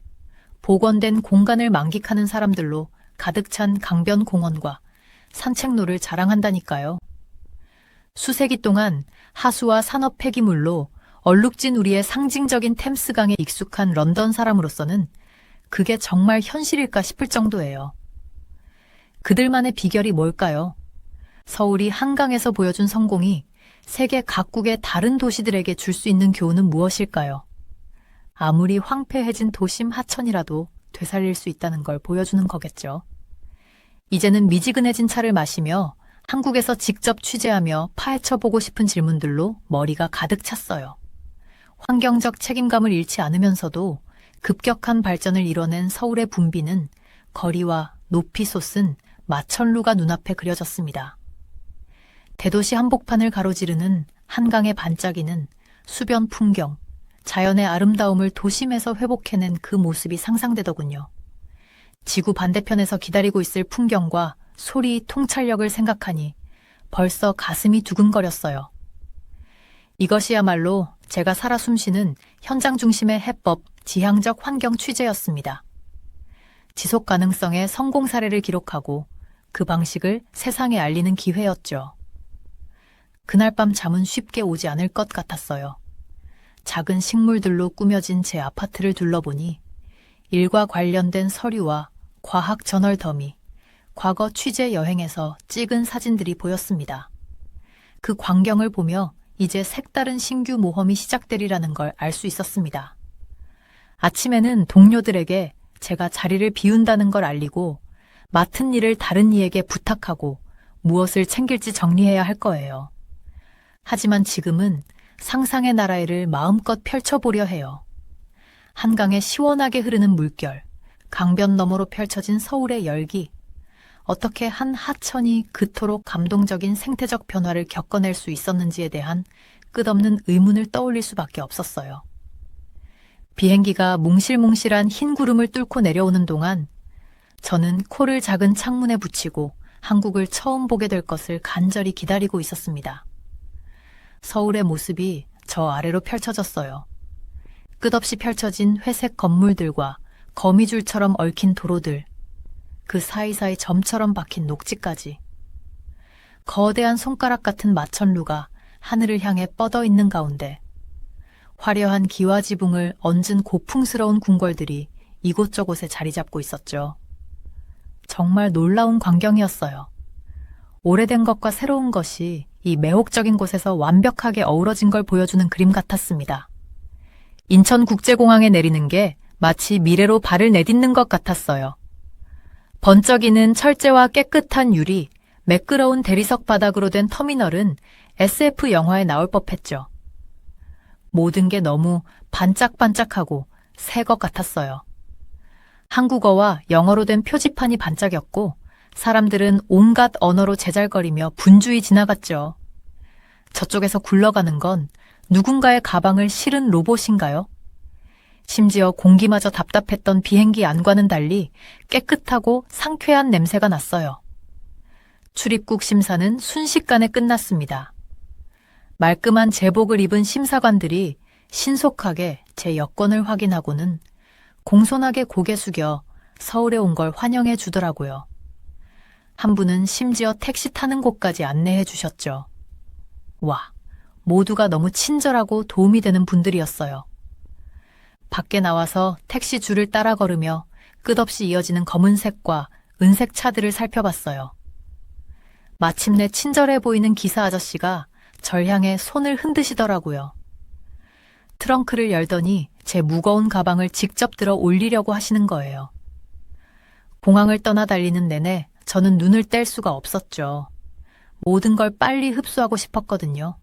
복원된 공간을 만끽하는 사람들로 가득 찬 강변 공원과 산책로를 자랑한다니까요. 수세기 동안 하수와 산업 폐기물로 얼룩진 우리의 상징적인 템스강에 익숙한 런던 사람으로서는 그게 정말 현실일까 싶을 정도예요. 그들만의 비결이 뭘까요? 서울이 한강에서 보여준 성공이 세계 각국의 다른 도시들에게 줄 수 있는 교훈은 무엇일까요? 아무리 황폐해진 도심 하천이라도 되살릴 수 있다는 걸 보여주는 거겠죠. 이제는 미지근해진 차를 마시며 한국에서 직접 취재하며 파헤쳐보고 싶은 질문들로 머리가 가득 찼어요. 환경적 책임감을 잃지 않으면서도 급격한 발전을 이뤄낸 서울의 붐비는 거리와 높이 솟은 마천루가 눈앞에 그려졌습니다. 대도시 한복판을 가로지르는 한강의 반짝이는 수변 풍경, 자연의 아름다움을 도심에서 회복해낸 그 모습이 상상되더군요. 지구 반대편에서 기다리고 있을 풍경과 소리 통찰력을 생각하니 벌써 가슴이 두근거렸어요. 이것이야말로 제가 살아 숨쉬는 현장 중심의 해법, 지향적 환경 취재였습니다. 지속 가능성의 성공 사례를 기록하고 그 방식을 세상에 알리는 기회였죠. 그날 밤 잠은 쉽게 오지 않을 것 같았어요. 작은 식물들로 꾸며진 제 아파트를 둘러보니 일과 관련된 서류와 과학 저널 더미, 과거 취재 여행에서 찍은 사진들이 보였습니다. 그 광경을 보며 이제 색다른 신규 모험이 시작되리라는 걸 알 수 있었습니다. 아침에는 동료들에게 제가 자리를 비운다는 걸 알리고 맡은 일을 다른 이에게 부탁하고 무엇을 챙길지 정리해야 할 거예요. 하지만 지금은 상상의 나라를 마음껏 펼쳐보려 해요. 한강에 시원하게 흐르는 물결, 강변 너머로 펼쳐진 서울의 열기, 어떻게 한 하천이 그토록 감동적인 생태적 변화를 겪어낼 수 있었는지에 대한 끝없는 의문을 떠올릴 수밖에 없었어요. 비행기가 몽실몽실한 흰 구름을 뚫고 내려오는 동안 저는 코를 작은 창문에 붙이고 한국을 처음 보게 될 것을 간절히 기다리고 있었습니다. 서울의 모습이 저 아래로 펼쳐졌어요. 끝없이 펼쳐진 회색 건물들과 거미줄처럼 얽힌 도로들, 그 사이사이 점처럼 박힌 녹지까지. 거대한 손가락 같은 마천루가 하늘을 향해 뻗어 있는 가운데 화려한 기와지붕을 얹은 고풍스러운 궁궐들이 이곳저곳에 자리 잡고 있었죠. 정말 놀라운 광경이었어요. 오래된 것과 새로운 것이 이 매혹적인 곳에서 완벽하게 어우러진 걸 보여주는 그림 같았습니다. 인천국제공항에 내리는 게 마치 미래로 발을 내딛는 것 같았어요. 번쩍이는 철제와 깨끗한 유리, 매끄러운 대리석 바닥으로 된 터미널은 SF 영화에 나올 법했죠. 모든 게 너무 반짝반짝하고 새 것 같았어요. 한국어와 영어로 된 표지판이 반짝였고 사람들은 온갖 언어로 제잘거리며 분주히 지나갔죠. 저쪽에서 굴러가는 건 누군가의 가방을 실은 로봇인가요? 심지어 공기마저 답답했던 비행기 안과는 달리 깨끗하고 상쾌한 냄새가 났어요. 출입국 심사는 순식간에 끝났습니다. 말끔한 제복을 입은 심사관들이 신속하게 제 여권을 확인하고는 공손하게 고개 숙여 서울에 온 걸 환영해 주더라고요. 한 분은 심지어 택시 타는 곳까지 안내해 주셨죠. 와, 모두가 너무 친절하고 도움이 되는 분들이었어요. 밖에 나와서 택시 줄을 따라 걸으며 끝없이 이어지는 검은색과 은색 차들을 살펴봤어요. 마침내 친절해 보이는 기사 아저씨가 절 향해 손을 흔드시더라고요. 트렁크를 열더니 제 무거운 가방을 직접 들어 올리려고 하시는 거예요. 공항을 떠나 달리는 내내 저는 눈을 뗄 수가 없었죠. 모든 걸 빨리 흡수하고 싶었거든요.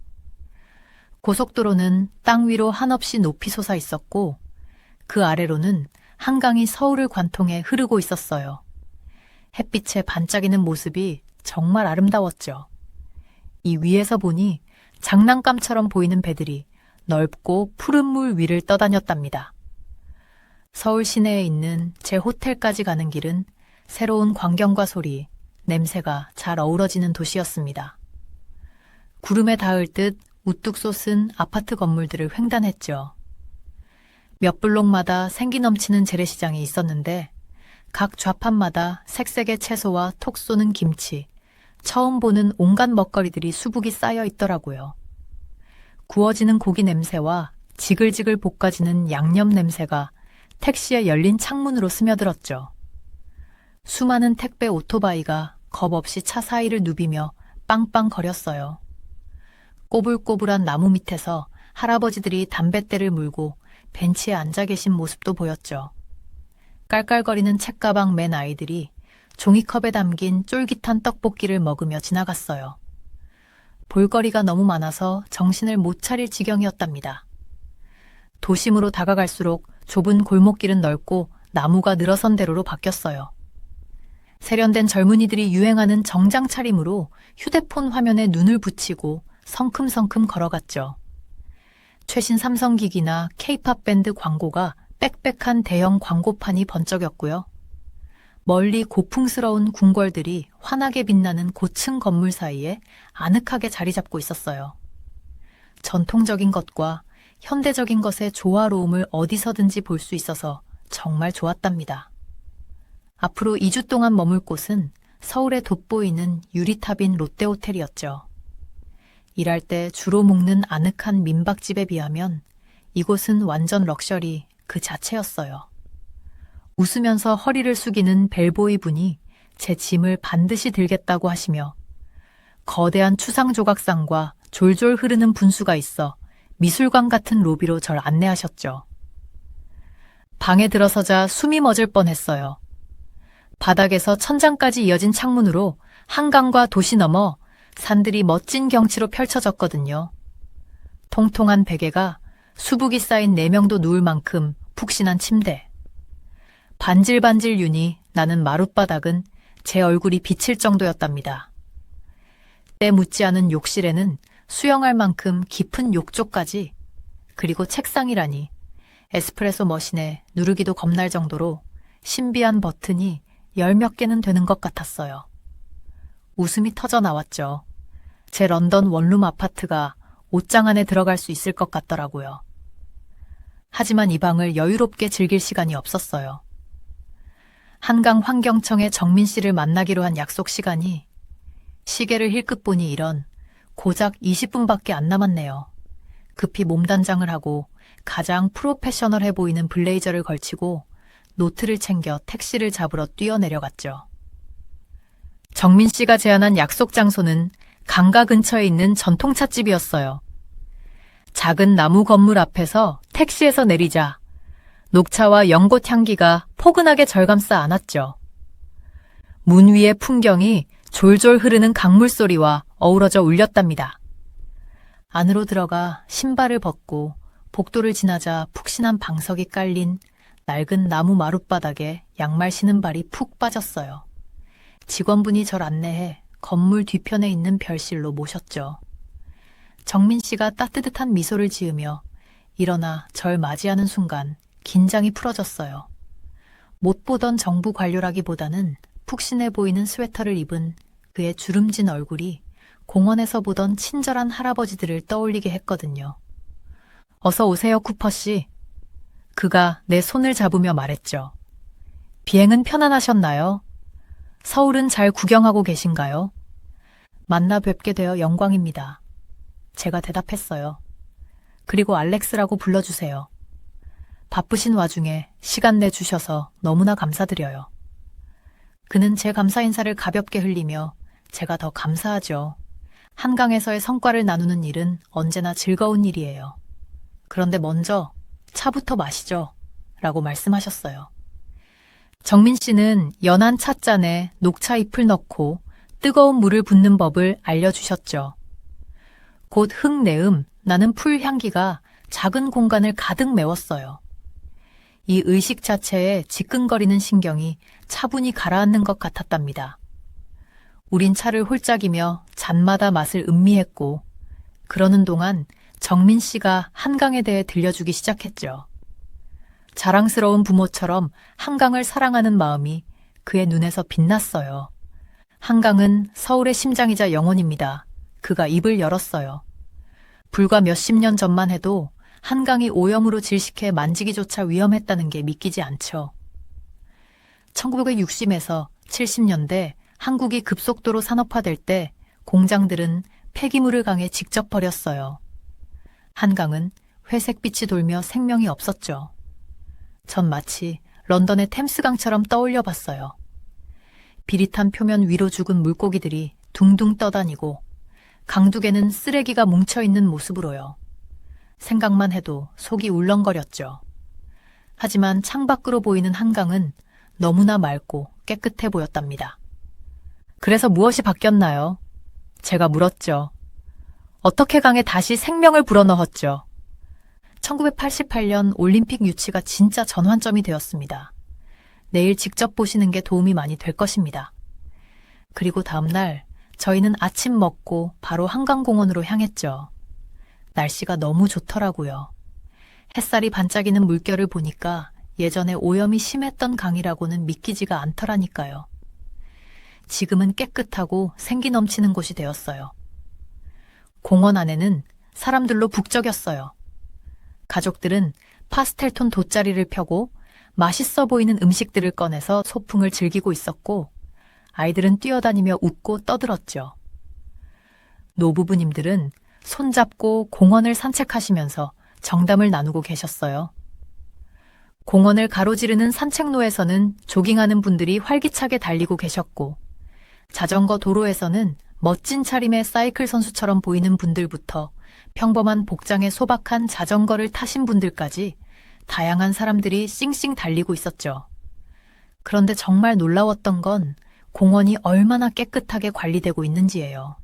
고속도로는 땅 위로 한없이 높이 솟아 있었고 그 아래로는 한강이 서울을 관통해 흐르고 있었어요. 햇빛에 반짝이는 모습이 정말 아름다웠죠. 이 위에서 보니 장난감처럼 보이는 배들이 넓고 푸른 물 위를 떠다녔답니다. 서울 시내에 있는 제 호텔까지 가는 길은 새로운 광경과 소리, 냄새가 잘 어우러지는 도시였습니다. 구름에 닿을 듯 우뚝 솟은 아파트 건물들을 횡단했죠. 몇 블록마다 생기 넘치는 재래시장이 있었는데 각 좌판마다 색색의 채소와 톡 쏘는 김치, 처음 보는 온갖 먹거리들이 수북이 쌓여 있더라고요. 구워지는 고기 냄새와 지글지글 볶아지는 양념 냄새가 택시에 열린 창문으로 스며들었죠. 수많은 택배 오토바이가 겁없이 차 사이를 누비며 빵빵 거렸어요. 꼬불꼬불한 나무 밑에서 할아버지들이 담뱃대를 물고 벤치에 앉아 계신 모습도 보였죠. 깔깔거리는 책가방 맨 아이들이 종이컵에 담긴 쫄깃한 떡볶이를 먹으며 지나갔어요. 볼거리가 너무 많아서 정신을 못 차릴 지경이었답니다. 도심으로 다가갈수록 좁은 골목길은 넓고 나무가 늘어선 대로로 바뀌었어요. 세련된 젊은이들이 유행하는 정장 차림으로 휴대폰 화면에 눈을 붙이고 성큼성큼 걸어갔죠. 최신 삼성기기나 케이팝 밴드 광고가 빽빽한 대형 광고판이 번쩍였고요. 멀리 고풍스러운 궁궐들이 환하게 빛나는 고층 건물 사이에 아늑하게 자리 잡고 있었어요. 전통적인 것과 현대적인 것의 조화로움을 어디서든지 볼 수 있어서 정말 좋았답니다. 앞으로 2주 동안 머물 곳은 서울에 돋보이는 유리탑인 롯데호텔이었죠. 일할 때 주로 묵는 아늑한 민박집에 비하면 이곳은 완전 럭셔리 그 자체였어요. 웃으면서 허리를 숙이는 벨보이 분이 제 짐을 반드시 들겠다고 하시며 거대한 추상 조각상과 졸졸 흐르는 분수가 있어 미술관 같은 로비로 절 안내하셨죠. 방에 들어서자 숨이 멎을 뻔했어요. 바닥에서 천장까지 이어진 창문으로 한강과 도시 너머 산들이 멋진 경치로 펼쳐졌거든요. 통통한 베개가 수북이 쌓인 4명도 누울 만큼 푹신한 침대. 반질반질 윤이 나는 마룻바닥은 제 얼굴이 비칠 정도였답니다. 때 묻지 않은 욕실에는 수영할 만큼 깊은 욕조까지, 그리고 책상이라니 에스프레소 머신에 누르기도 겁날 정도로 신비한 버튼이 10몇 개는 되는 것 같았어요. 웃음이 터져 나왔죠. 제 런던 원룸 아파트가 옷장 안에 들어갈 수 있을 것 같더라고요. 하지만 이 방을 여유롭게 즐길 시간이 없었어요. 한강 환경청의 정민 씨를 만나기로 한 약속 시간이 시계를 힐끗 보니 이런 고작 20분밖에 안 남았네요. 급히 몸단장을 하고 가장 프로페셔널해 보이는 블레이저를 걸치고 노트를 챙겨 택시를 잡으러 뛰어내려갔죠. 정민 씨가 제안한 약속 장소는 강가 근처에 있는 전통찻집이었어요. 작은 나무 건물 앞에서 택시에서 내리자 녹차와 연꽃 향기가 포근하게 절감싸 안았죠. 문 위의 풍경이 졸졸 흐르는 강물 소리와 어우러져 울렸답니다. 안으로 들어가 신발을 벗고 복도를 지나자 푹신한 방석이 깔린 낡은 나무 마룻바닥에 양말 신은 발이 푹 빠졌어요. 직원분이 절 안내해 건물 뒤편에 있는 별실로 모셨죠. 정민 씨가 따뜻한 미소를 지으며 일어나 절 맞이하는 순간 긴장이 풀어졌어요. 못 보던 정부 관료라기보다는 푹신해 보이는 스웨터를 입은 그의 주름진 얼굴이 공원에서 보던 친절한 할아버지들을 떠올리게 했거든요. 어서 오세요, 쿠퍼 씨. 그가 내 손을 잡으며 말했죠. 비행은 편안하셨나요? 서울은 잘 구경하고 계신가요? 만나 뵙게 되어 영광입니다. 제가 대답했어요. 그리고 알렉스라고 불러주세요. 바쁘신 와중에 시간 내주셔서 너무나 감사드려요. 그는 제 감사 인사를 가볍게 흘리며 제가 더 감사하죠. 한강에서의 성과를 나누는 일은 언제나 즐거운 일이에요. 그런데 먼저 차부터 마시죠. 라고 말씀하셨어요. 정민 씨는 연한 찻잔에 녹차잎을 넣고 뜨거운 물을 붓는 법을 알려주셨죠. 곧 흙내음, 나는 풀 향기가 작은 공간을 가득 메웠어요. 이 의식 자체에 지끈거리는 신경이 차분히 가라앉는 것 같았답니다. 우린 차를 홀짝이며 잔마다 맛을 음미했고, 그러는 동안 정민 씨가 한강에 대해 들려주기 시작했죠. 자랑스러운 부모처럼 한강을 사랑하는 마음이 그의 눈에서 빛났어요. 한강은 서울의 심장이자 영혼입니다. 그가 입을 열었어요. 불과 몇십 년 전만 해도 한강이 오염으로 질식해 만지기조차 위험했다는 게 믿기지 않죠. 1960에서 70년대 한국이 급속도로 산업화될 때 공장들은 폐기물을 강에 직접 버렸어요. 한강은 회색빛이 돌며 생명이 없었죠. 전 마치 런던의 템스강처럼 떠올려 봤어요. 비릿한 표면 위로 죽은 물고기들이 둥둥 떠다니고 강둑에는 쓰레기가 뭉쳐있는 모습으로요. 생각만 해도 속이 울렁거렸죠. 하지만 창밖으로 보이는 한강은 너무나 맑고 깨끗해 보였답니다. 그래서 무엇이 바뀌었나요? 제가 물었죠. 어떻게 강에 다시 생명을 불어넣었죠. 1988년 올림픽 유치가 진짜 전환점이 되었습니다. 내일 직접 보시는 게 도움이 많이 될 것입니다. 그리고 다음날 저희는 아침 먹고 바로 한강공원으로 향했죠. 날씨가 너무 좋더라고요. 햇살이 반짝이는 물결을 보니까 예전에 오염이 심했던 강이라고는 믿기지가 않더라니까요. 지금은 깨끗하고 생기 넘치는 곳이 되었어요. 공원 안에는 사람들로 북적였어요. 가족들은 파스텔톤 돗자리를 펴고 맛있어 보이는 음식들을 꺼내서 소풍을 즐기고 있었고, 아이들은 뛰어다니며 웃고 떠들었죠. 노부부님들은 손잡고 공원을 산책하시면서 정담을 나누고 계셨어요. 공원을 가로지르는 산책로에서는 조깅하는 분들이 활기차게 달리고 계셨고, 자전거 도로에서는 멋진 차림의 사이클 선수처럼 보이는 분들부터 평범한 복장에 소박한 자전거를 타신 분들까지 다양한 사람들이 싱싱 달리고 있었죠. 그런데 정말 놀라웠던 건 공원이 얼마나 깨끗하게 관리되고 있는지예요.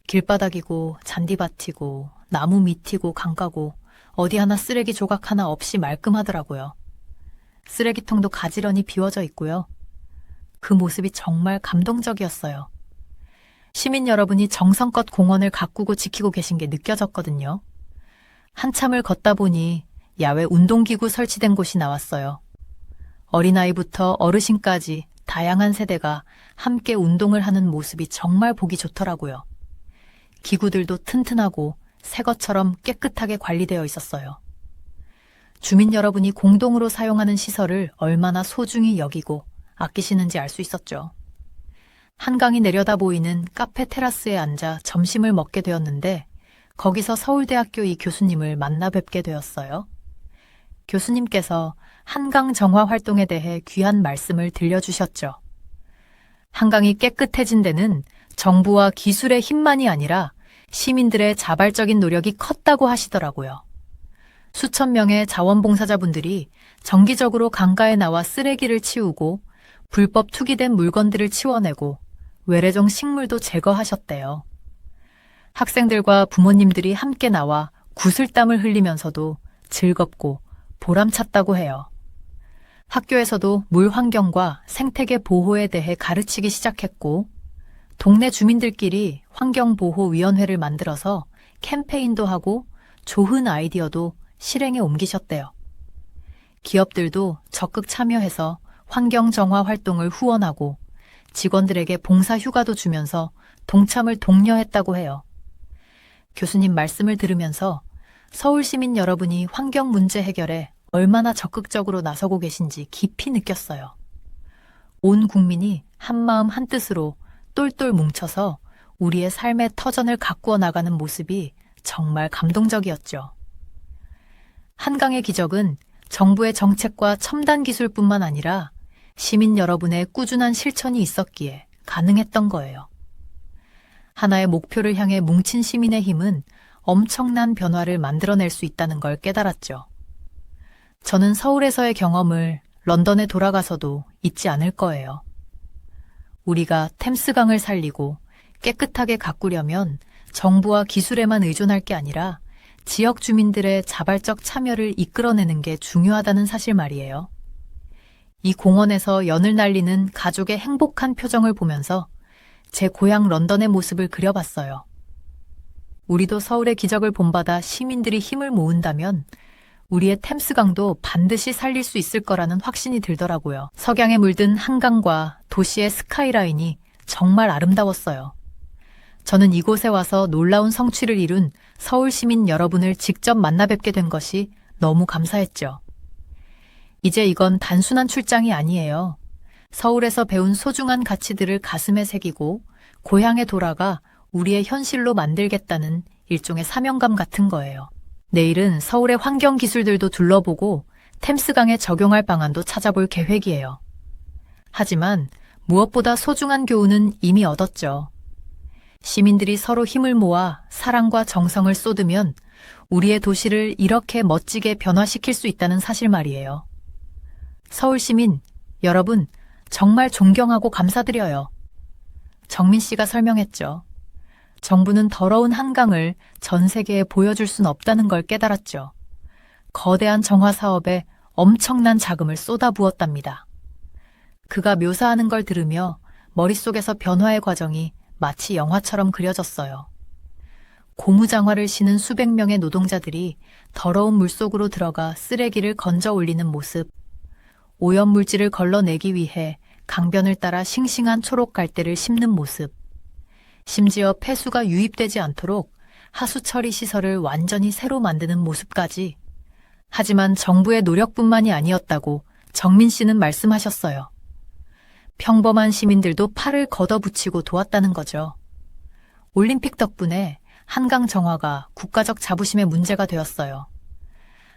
길바닥이고 잔디밭이고 나무 밑이고 강가고 어디 하나 쓰레기 조각 하나 없이 말끔하더라고요. 쓰레기통도 가지런히 비워져 있고요. 그 모습이 정말 감동적이었어요. 시민 여러분이 정성껏 공원을 가꾸고 지키고 계신 게 느껴졌거든요. 한참을 걷다 보니 야외 운동기구 설치된 곳이 나왔어요. 어린아이부터 어르신까지 다양한 세대가 함께 운동을 하는 모습이 정말 보기 좋더라고요. 기구들도 튼튼하고 새 것처럼 깨끗하게 관리되어 있었어요. 주민 여러분이 공동으로 사용하는 시설을 얼마나 소중히 여기고 아끼시는지 알 수 있었죠. 한강이 내려다 보이는 카페 테라스에 앉아 점심을 먹게 되었는데 거기서 서울대학교 이 교수님을 만나 뵙게 되었어요. 교수님께서 한강 정화 활동에 대해 귀한 말씀을 들려주셨죠. 한강이 깨끗해진 데는 정부와 기술의 힘만이 아니라 시민들의 자발적인 노력이 컸다고 하시더라고요. 수천 명의 자원봉사자분들이 정기적으로 강가에 나와 쓰레기를 치우고 불법 투기된 물건들을 치워내고 외래종 식물도 제거하셨대요. 학생들과 부모님들이 함께 나와 구슬땀을 흘리면서도 즐겁고 보람찼다고 해요. 학교에서도 물 환경과 생태계 보호에 대해 가르치기 시작했고, 동네 주민들끼리 환경보호위원회를 만들어서 캠페인도 하고 좋은 아이디어도 실행에 옮기셨대요. 기업들도 적극 참여해서 환경정화 활동을 후원하고 직원들에게 봉사 휴가도 주면서 동참을 독려했다고 해요. 교수님 말씀을 들으면서 서울 시민 여러분이 환경 문제 해결에 얼마나 적극적으로 나서고 계신지 깊이 느꼈어요. 온 국민이 한마음 한뜻으로 똘똘 뭉쳐서 우리의 삶의 터전을 가꾸어 나가는 모습이 정말 감동적이었죠. 한강의 기적은 정부의 정책과 첨단 기술뿐만 아니라 시민 여러분의 꾸준한 실천이 있었기에 가능했던 거예요. 하나의 목표를 향해 뭉친 시민의 힘은 엄청난 변화를 만들어낼 수 있다는 걸 깨달았죠. 저는 서울에서의 경험을 런던에 돌아가서도 잊지 않을 거예요. 우리가 템스강을 살리고 깨끗하게 가꾸려면 정부와 기술에만 의존할 게 아니라 지역 주민들의 자발적 참여를 이끌어내는 게 중요하다는 사실 말이에요. 이 공원에서 연을 날리는 가족의 행복한 표정을 보면서 제 고향 런던의 모습을 그려봤어요. 우리도 서울의 기적을 본받아 시민들이 힘을 모은다면 우리의 템스강도 반드시 살릴 수 있을 거라는 확신이 들더라고요. 석양에 물든 한강과 도시의 스카이라인이 정말 아름다웠어요. 저는 이곳에 와서 놀라운 성취를 이룬 서울 시민 여러분을 직접 만나 뵙게 된 것이 너무 감사했죠. 이제 이건 단순한 출장이 아니에요. 서울에서 배운 소중한 가치들을 가슴에 새기고 고향에 돌아가 우리의 현실로 만들겠다는 일종의 사명감 같은 거예요. 내일은 서울의 환경 기술들도 둘러보고 템스강에 적용할 방안도 찾아볼 계획이에요. 하지만 무엇보다 소중한 교훈은 이미 얻었죠. 시민들이 서로 힘을 모아 사랑과 정성을 쏟으면 우리의 도시를 이렇게 멋지게 변화시킬 수 있다는 사실 말이에요. 서울 시민 여러분, 정말 존경하고 감사드려요. 정민 씨가 설명했죠. 정부는 더러운 한강을 전 세계에 보여줄 순 없다는 걸 깨달았죠. 거대한 정화 사업에 엄청난 자금을 쏟아부었답니다. 그가 묘사하는 걸 들으며 머릿속에서 변화의 과정이 마치 영화처럼 그려졌어요. 고무장화를 신은 수백 명의 노동자들이 더러운 물속으로 들어가 쓰레기를 건져 올리는 모습, 오염물질을 걸러내기 위해 강변을 따라 싱싱한 초록 갈대를 심는 모습, 심지어 폐수가 유입되지 않도록 하수 처리 시설을 완전히 새로 만드는 모습까지. 하지만 정부의 노력뿐만이 아니었다고 정민 씨는 말씀하셨어요. 평범한 시민들도 팔을 걷어붙이고 도왔다는 거죠. 올림픽 덕분에 한강 정화가 국가적 자부심의 문제가 되었어요.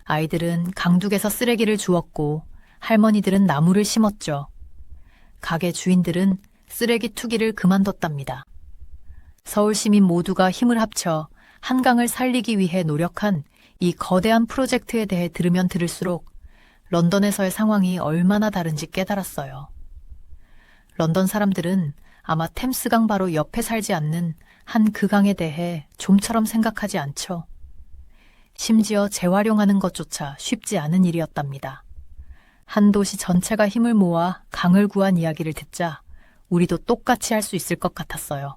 아이들은 강둑에서 쓰레기를 주웠고 할머니들은 나무를 심었죠. 가게 주인들은 쓰레기 투기를 그만뒀답니다. 서울 시민 모두가 힘을 합쳐 한강을 살리기 위해 노력한 이 거대한 프로젝트에 대해 들으면 들을수록 런던에서의 상황이 얼마나 다른지 깨달았어요. 런던 사람들은 아마 템스강 바로 옆에 살지 않는 한 그 강에 대해 좀처럼 생각하지 않죠. 심지어 재활용하는 것조차 쉽지 않은 일이었답니다. 한 도시 전체가 힘을 모아 강을 구한 이야기를 듣자 우리도 똑같이 할 수 있을 것 같았어요.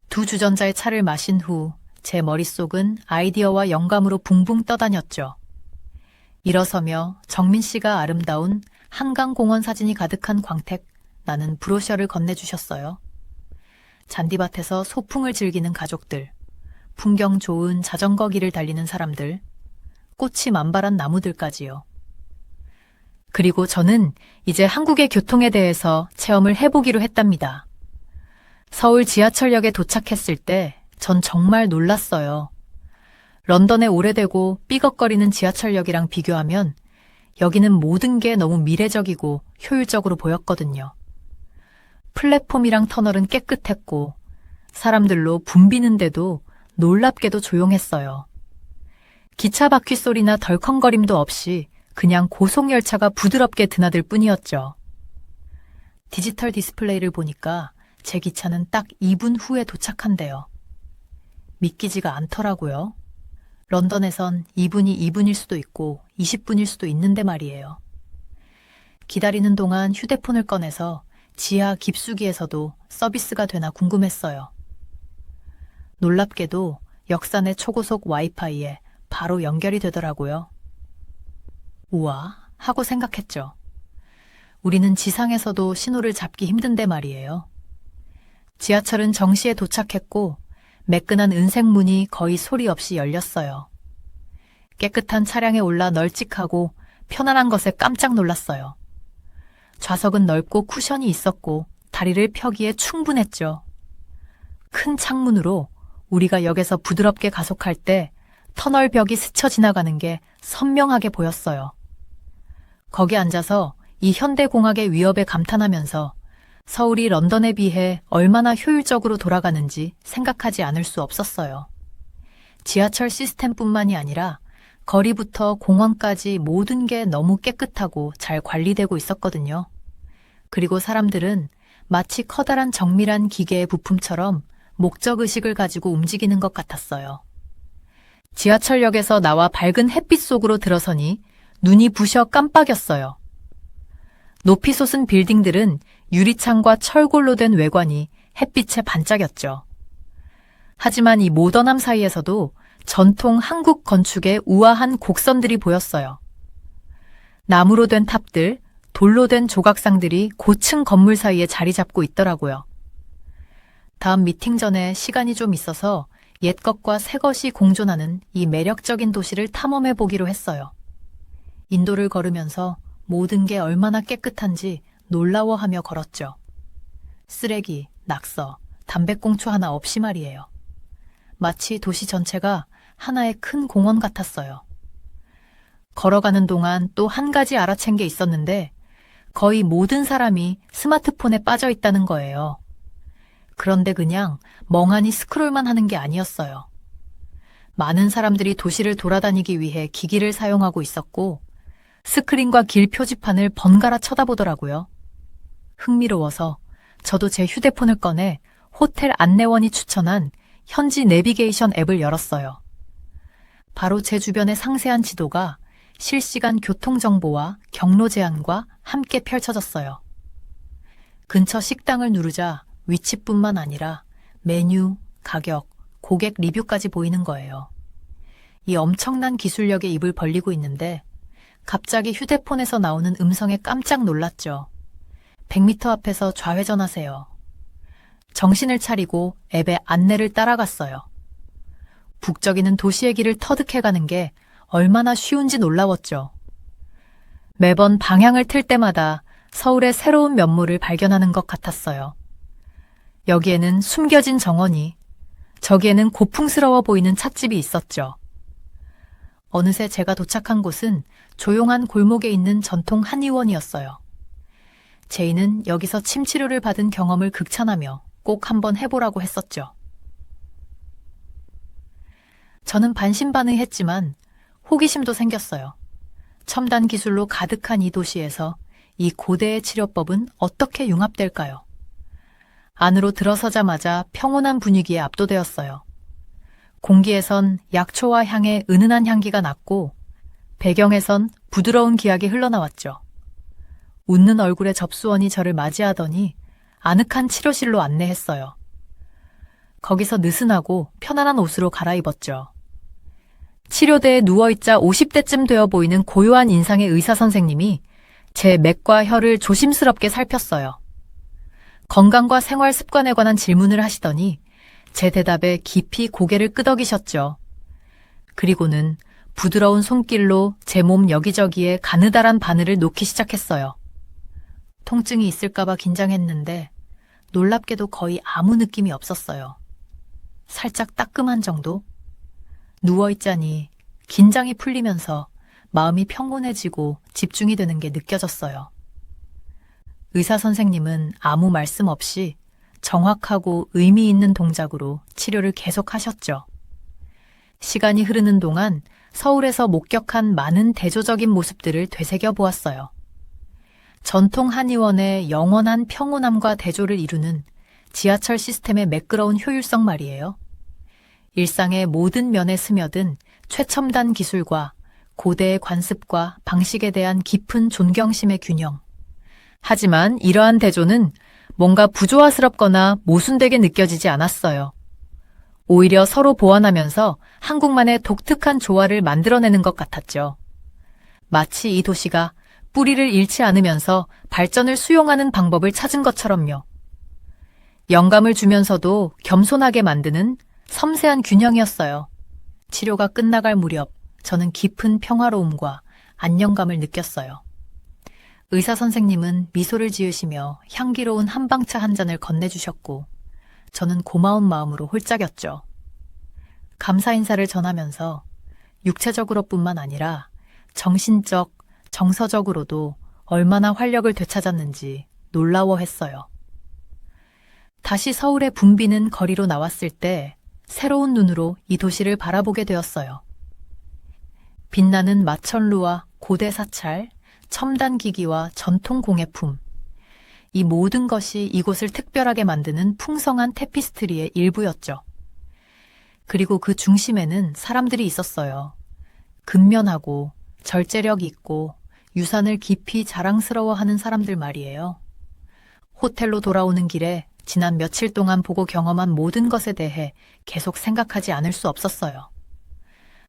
두 주전자의 차를 마신 후 제 머릿속은 아이디어와 영감으로 붕붕 떠다녔죠. 일어서며 정민 씨가 아름다운 한강공원 사진이 가득한 광택, 나는 브로셔를 건네주셨어요. 잔디밭에서 소풍을 즐기는 가족들, 풍경 좋은 자전거 길을 달리는 사람들, 꽃이 만발한 나무들까지요. 그리고 저는 이제 한국의 교통에 대해서 체험을 해보기로 했답니다. 서울 지하철역에 도착했을 때 전 정말 놀랐어요. 런던의 오래되고 삐걱거리는 지하철역이랑 비교하면 여기는 모든 게 너무 미래적이고 효율적으로 보였거든요. 플랫폼이랑 터널은 깨끗했고 사람들로 붐비는데도 놀랍게도 조용했어요. 기차 바퀴 소리나 덜컹거림도 없이 그냥 고속열차가 부드럽게 드나들 뿐이었죠. 디지털 디스플레이를 보니까 제 기차는 딱 2분 후에 도착한대요. 믿기지가 않더라고요. 런던에선 2분이 2분일 수도 있고 20분일 수도 있는데 말이에요. 기다리는 동안 휴대폰을 꺼내서 지하 깊숙이에서도 서비스가 되나 궁금했어요. 놀랍게도 역산의 초고속 와이파이에 바로 연결이 되더라고요. 우와 하고 생각했죠. 우리는 지상에서도 신호를 잡기 힘든데 말이에요. 지하철은 정시에 도착했고 매끈한 은색 문이 거의 소리 없이 열렸어요. 깨끗한 차량에 올라 널찍하고 편안한 것에 깜짝 놀랐어요. 좌석은 넓고 쿠션이 있었고 다리를 펴기에 충분했죠. 큰 창문으로 우리가 역에서 부드럽게 가속할 때 터널 벽이 스쳐 지나가는 게 선명하게 보였어요. 거기 앉아서 이 현대공학의 위협에 감탄하면서 서울이 런던에 비해 얼마나 효율적으로 돌아가는지 생각하지 않을 수 없었어요. 지하철 시스템뿐만이 아니라 거리부터 공원까지 모든 게 너무 깨끗하고 잘 관리되고 있었거든요. 그리고 사람들은 마치 커다란 정밀한 기계의 부품처럼 목적의식을 가지고 움직이는 것 같았어요. 지하철역에서 나와 밝은 햇빛 속으로 들어서니 눈이 부셔 깜빡였어요. 높이 솟은 빌딩들은 유리창과 철골로 된 외관이 햇빛에 반짝였죠. 하지만 이 모던함 사이에서도 전통 한국 건축의 우아한 곡선들이 보였어요. 나무로 된 탑들, 돌로 된 조각상들이 고층 건물 사이에 자리 잡고 있더라고요. 다음 미팅 전에 시간이 좀 있어서 옛 것과 새 것이 공존하는 이 매력적인 도시를 탐험해 보기로 했어요. 인도를 걸으면서 모든 게 얼마나 깨끗한지 놀라워하며 걸었죠. 쓰레기, 낙서, 담배꽁초 하나 없이 말이에요. 마치 도시 전체가 하나의 큰 공원 같았어요. 걸어가는 동안 또 한 가지 알아챈 게 있었는데 거의 모든 사람이 스마트폰에 빠져 있다는 거예요. 그런데 그냥 멍하니 스크롤만 하는 게 아니었어요. 많은 사람들이 도시를 돌아다니기 위해 기기를 사용하고 있었고 스크린과 길 표지판을 번갈아 쳐다보더라고요. 흥미로워서 저도 제 휴대폰을 꺼내 호텔 안내원이 추천한 현지 내비게이션 앱을 열었어요. 바로 제 주변의 상세한 지도가 실시간 교통정보와 경로 제한과 함께 펼쳐졌어요. 근처 식당을 누르자 위치뿐만 아니라 메뉴, 가격, 고객 리뷰까지 보이는 거예요. 이 엄청난 기술력에 입을 벌리고 있는데 갑자기 휴대폰에서 나오는 음성에 깜짝 놀랐죠. 100m 앞에서 좌회전하세요. 정신을 차리고 앱의 안내를 따라갔어요. 북적이는 도시의 길을 터득해가는 게 얼마나 쉬운지 놀라웠죠. 매번 방향을 틀 때마다 서울의 새로운 면모를 발견하는 것 같았어요. 여기에는 숨겨진 정원이, 저기에는 고풍스러워 보이는 찻집이 있었죠. 어느새 제가 도착한 곳은 조용한 골목에 있는 전통 한의원이었어요. 제이는 여기서 침치료를 받은 경험을 극찬하며 꼭 한번 해보라고 했었죠. 저는 반신반의했지만 호기심도 생겼어요. 첨단 기술로 가득한 이 도시에서 이 고대의 치료법은 어떻게 융합될까요? 안으로 들어서자마자 평온한 분위기에 압도되었어요. 공기에선 약초와 향의 은은한 향기가 났고 배경에선 부드러운 기악이 흘러나왔죠. 웃는 얼굴의 접수원이 저를 맞이하더니 아늑한 치료실로 안내했어요. 거기서 느슨하고 편안한 옷으로 갈아입었죠. 치료대에 누워있자 50대쯤 되어 보이는 고요한 인상의 의사 선생님이 제 맥과 혀를 조심스럽게 살폈어요. 건강과 생활 습관에 관한 질문을 하시더니 제 대답에 깊이 고개를 끄덕이셨죠. 그리고는 부드러운 손길로 제 몸 여기저기에 가느다란 바늘을 놓기 시작했어요. 통증이 있을까봐 긴장했는데 놀랍게도 거의 아무 느낌이 없었어요. 살짝 따끔한 정도? 누워있자니 긴장이 풀리면서 마음이 평온해지고 집중이 되는 게 느껴졌어요. 의사 선생님은 아무 말씀 없이 정확하고 의미 있는 동작으로 치료를 계속하셨죠. 시간이 흐르는 동안 서울에서 목격한 많은 대조적인 모습들을 되새겨 보았어요. 전통 한의원의 영원한 평온함과 대조를 이루는 지하철 시스템의 매끄러운 효율성 말이에요. 일상의 모든 면에 스며든 최첨단 기술과 고대의 관습과 방식에 대한 깊은 존경심의 균형. 하지만 이러한 대조는 뭔가 부조화스럽거나 모순되게 느껴지지 않았어요. 오히려 서로 보완하면서 한국만의 독특한 조화를 만들어내는 것 같았죠. 마치 이 도시가 뿌리를 잃지 않으면서 발전을 수용하는 방법을 찾은 것처럼요. 영감을 주면서도 겸손하게 만드는 섬세한 균형이었어요. 치료가 끝나갈 무렵 저는 깊은 평화로움과 안정감을 느꼈어요. 의사 선생님은 미소를 지으시며 향기로운 한방차 한 잔을 건네주셨고 저는 고마운 마음으로 홀짝였죠. 감사 인사를 전하면서 육체적으로뿐만 아니라 정신적, 정서적으로도 얼마나 활력을 되찾았는지 놀라워했어요. 다시 서울의 붐비는 거리로 나왔을 때 새로운 눈으로 이 도시를 바라보게 되었어요. 빛나는 마천루와 고대 사찰, 첨단 기기와 전통 공예품. 이 모든 것이 이곳을 특별하게 만드는 풍성한 테피스트리의 일부였죠. 그리고 그 중심에는 사람들이 있었어요. 근면하고 절제력 있고 유산을 깊이 자랑스러워하는 사람들 말이에요. 호텔로 돌아오는 길에 지난 며칠 동안 보고 경험한 모든 것에 대해 계속 생각하지 않을 수 없었어요.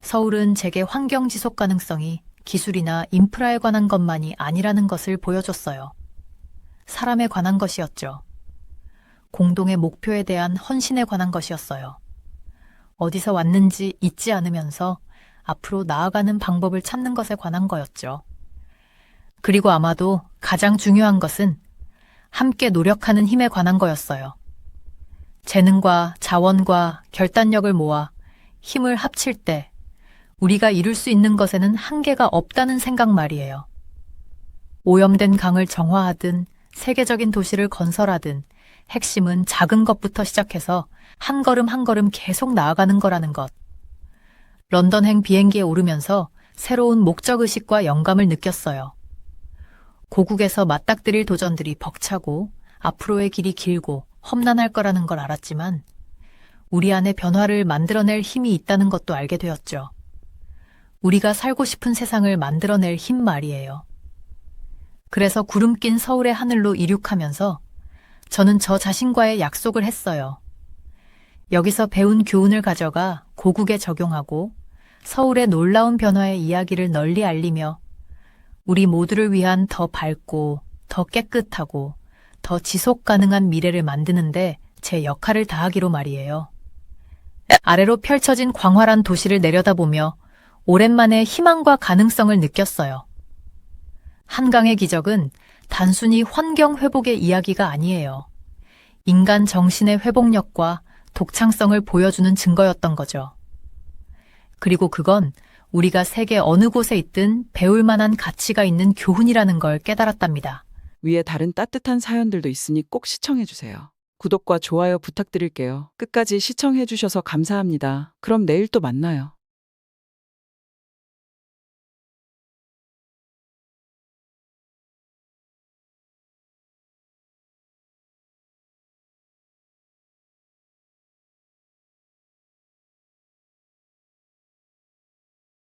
서울은 제게 환경 지속 가능성이 기술이나 인프라에 관한 것만이 아니라는 것을 보여줬어요. 사람에 관한 것이었죠. 공동의 목표에 대한 헌신에 관한 것이었어요. 어디서 왔는지 잊지 않으면서 앞으로 나아가는 방법을 찾는 것에 관한 거였죠. 그리고 아마도 가장 중요한 것은 함께 노력하는 힘에 관한 거였어요. 재능과 자원과 결단력을 모아 힘을 합칠 때 우리가 이룰 수 있는 것에는 한계가 없다는 생각 말이에요. 오염된 강을 정화하든 세계적인 도시를 건설하든 핵심은 작은 것부터 시작해서 한 걸음 한 걸음 계속 나아가는 거라는 것. 런던행 비행기에 오르면서 새로운 목적의식과 영감을 느꼈어요. 고국에서 맞닥뜨릴 도전들이 벅차고 앞으로의 길이 길고 험난할 거라는 걸 알았지만 우리 안에 변화를 만들어낼 힘이 있다는 것도 알게 되었죠. 우리가 살고 싶은 세상을 만들어낼 힘 말이에요. 그래서 구름 낀 서울의 하늘로 이륙하면서 저는 저 자신과의 약속을 했어요. 여기서 배운 교훈을 가져가 고국에 적용하고 서울의 놀라운 변화의 이야기를 널리 알리며 우리 모두를 위한 더 밝고 더 깨끗하고 더 지속 가능한 미래를 만드는데 제 역할을 다하기로 말이에요. 아래로 펼쳐진 광활한 도시를 내려다보며 오랜만에 희망과 가능성을 느꼈어요. 한강의 기적은 단순히 환경 회복의 이야기가 아니에요. 인간 정신의 회복력과 독창성을 보여주는 증거였던 거죠. 그리고 그건 우리가 세계 어느 곳에 있든 배울 만한 가치가 있는 교훈이라는 걸 깨달았답니다. 위에 다른 따뜻한 사연들도 있으니 꼭 시청해주세요. 구독과 좋아요 부탁드릴게요. 끝까지 시청해주셔서 감사합니다. 그럼 내일 또 만나요.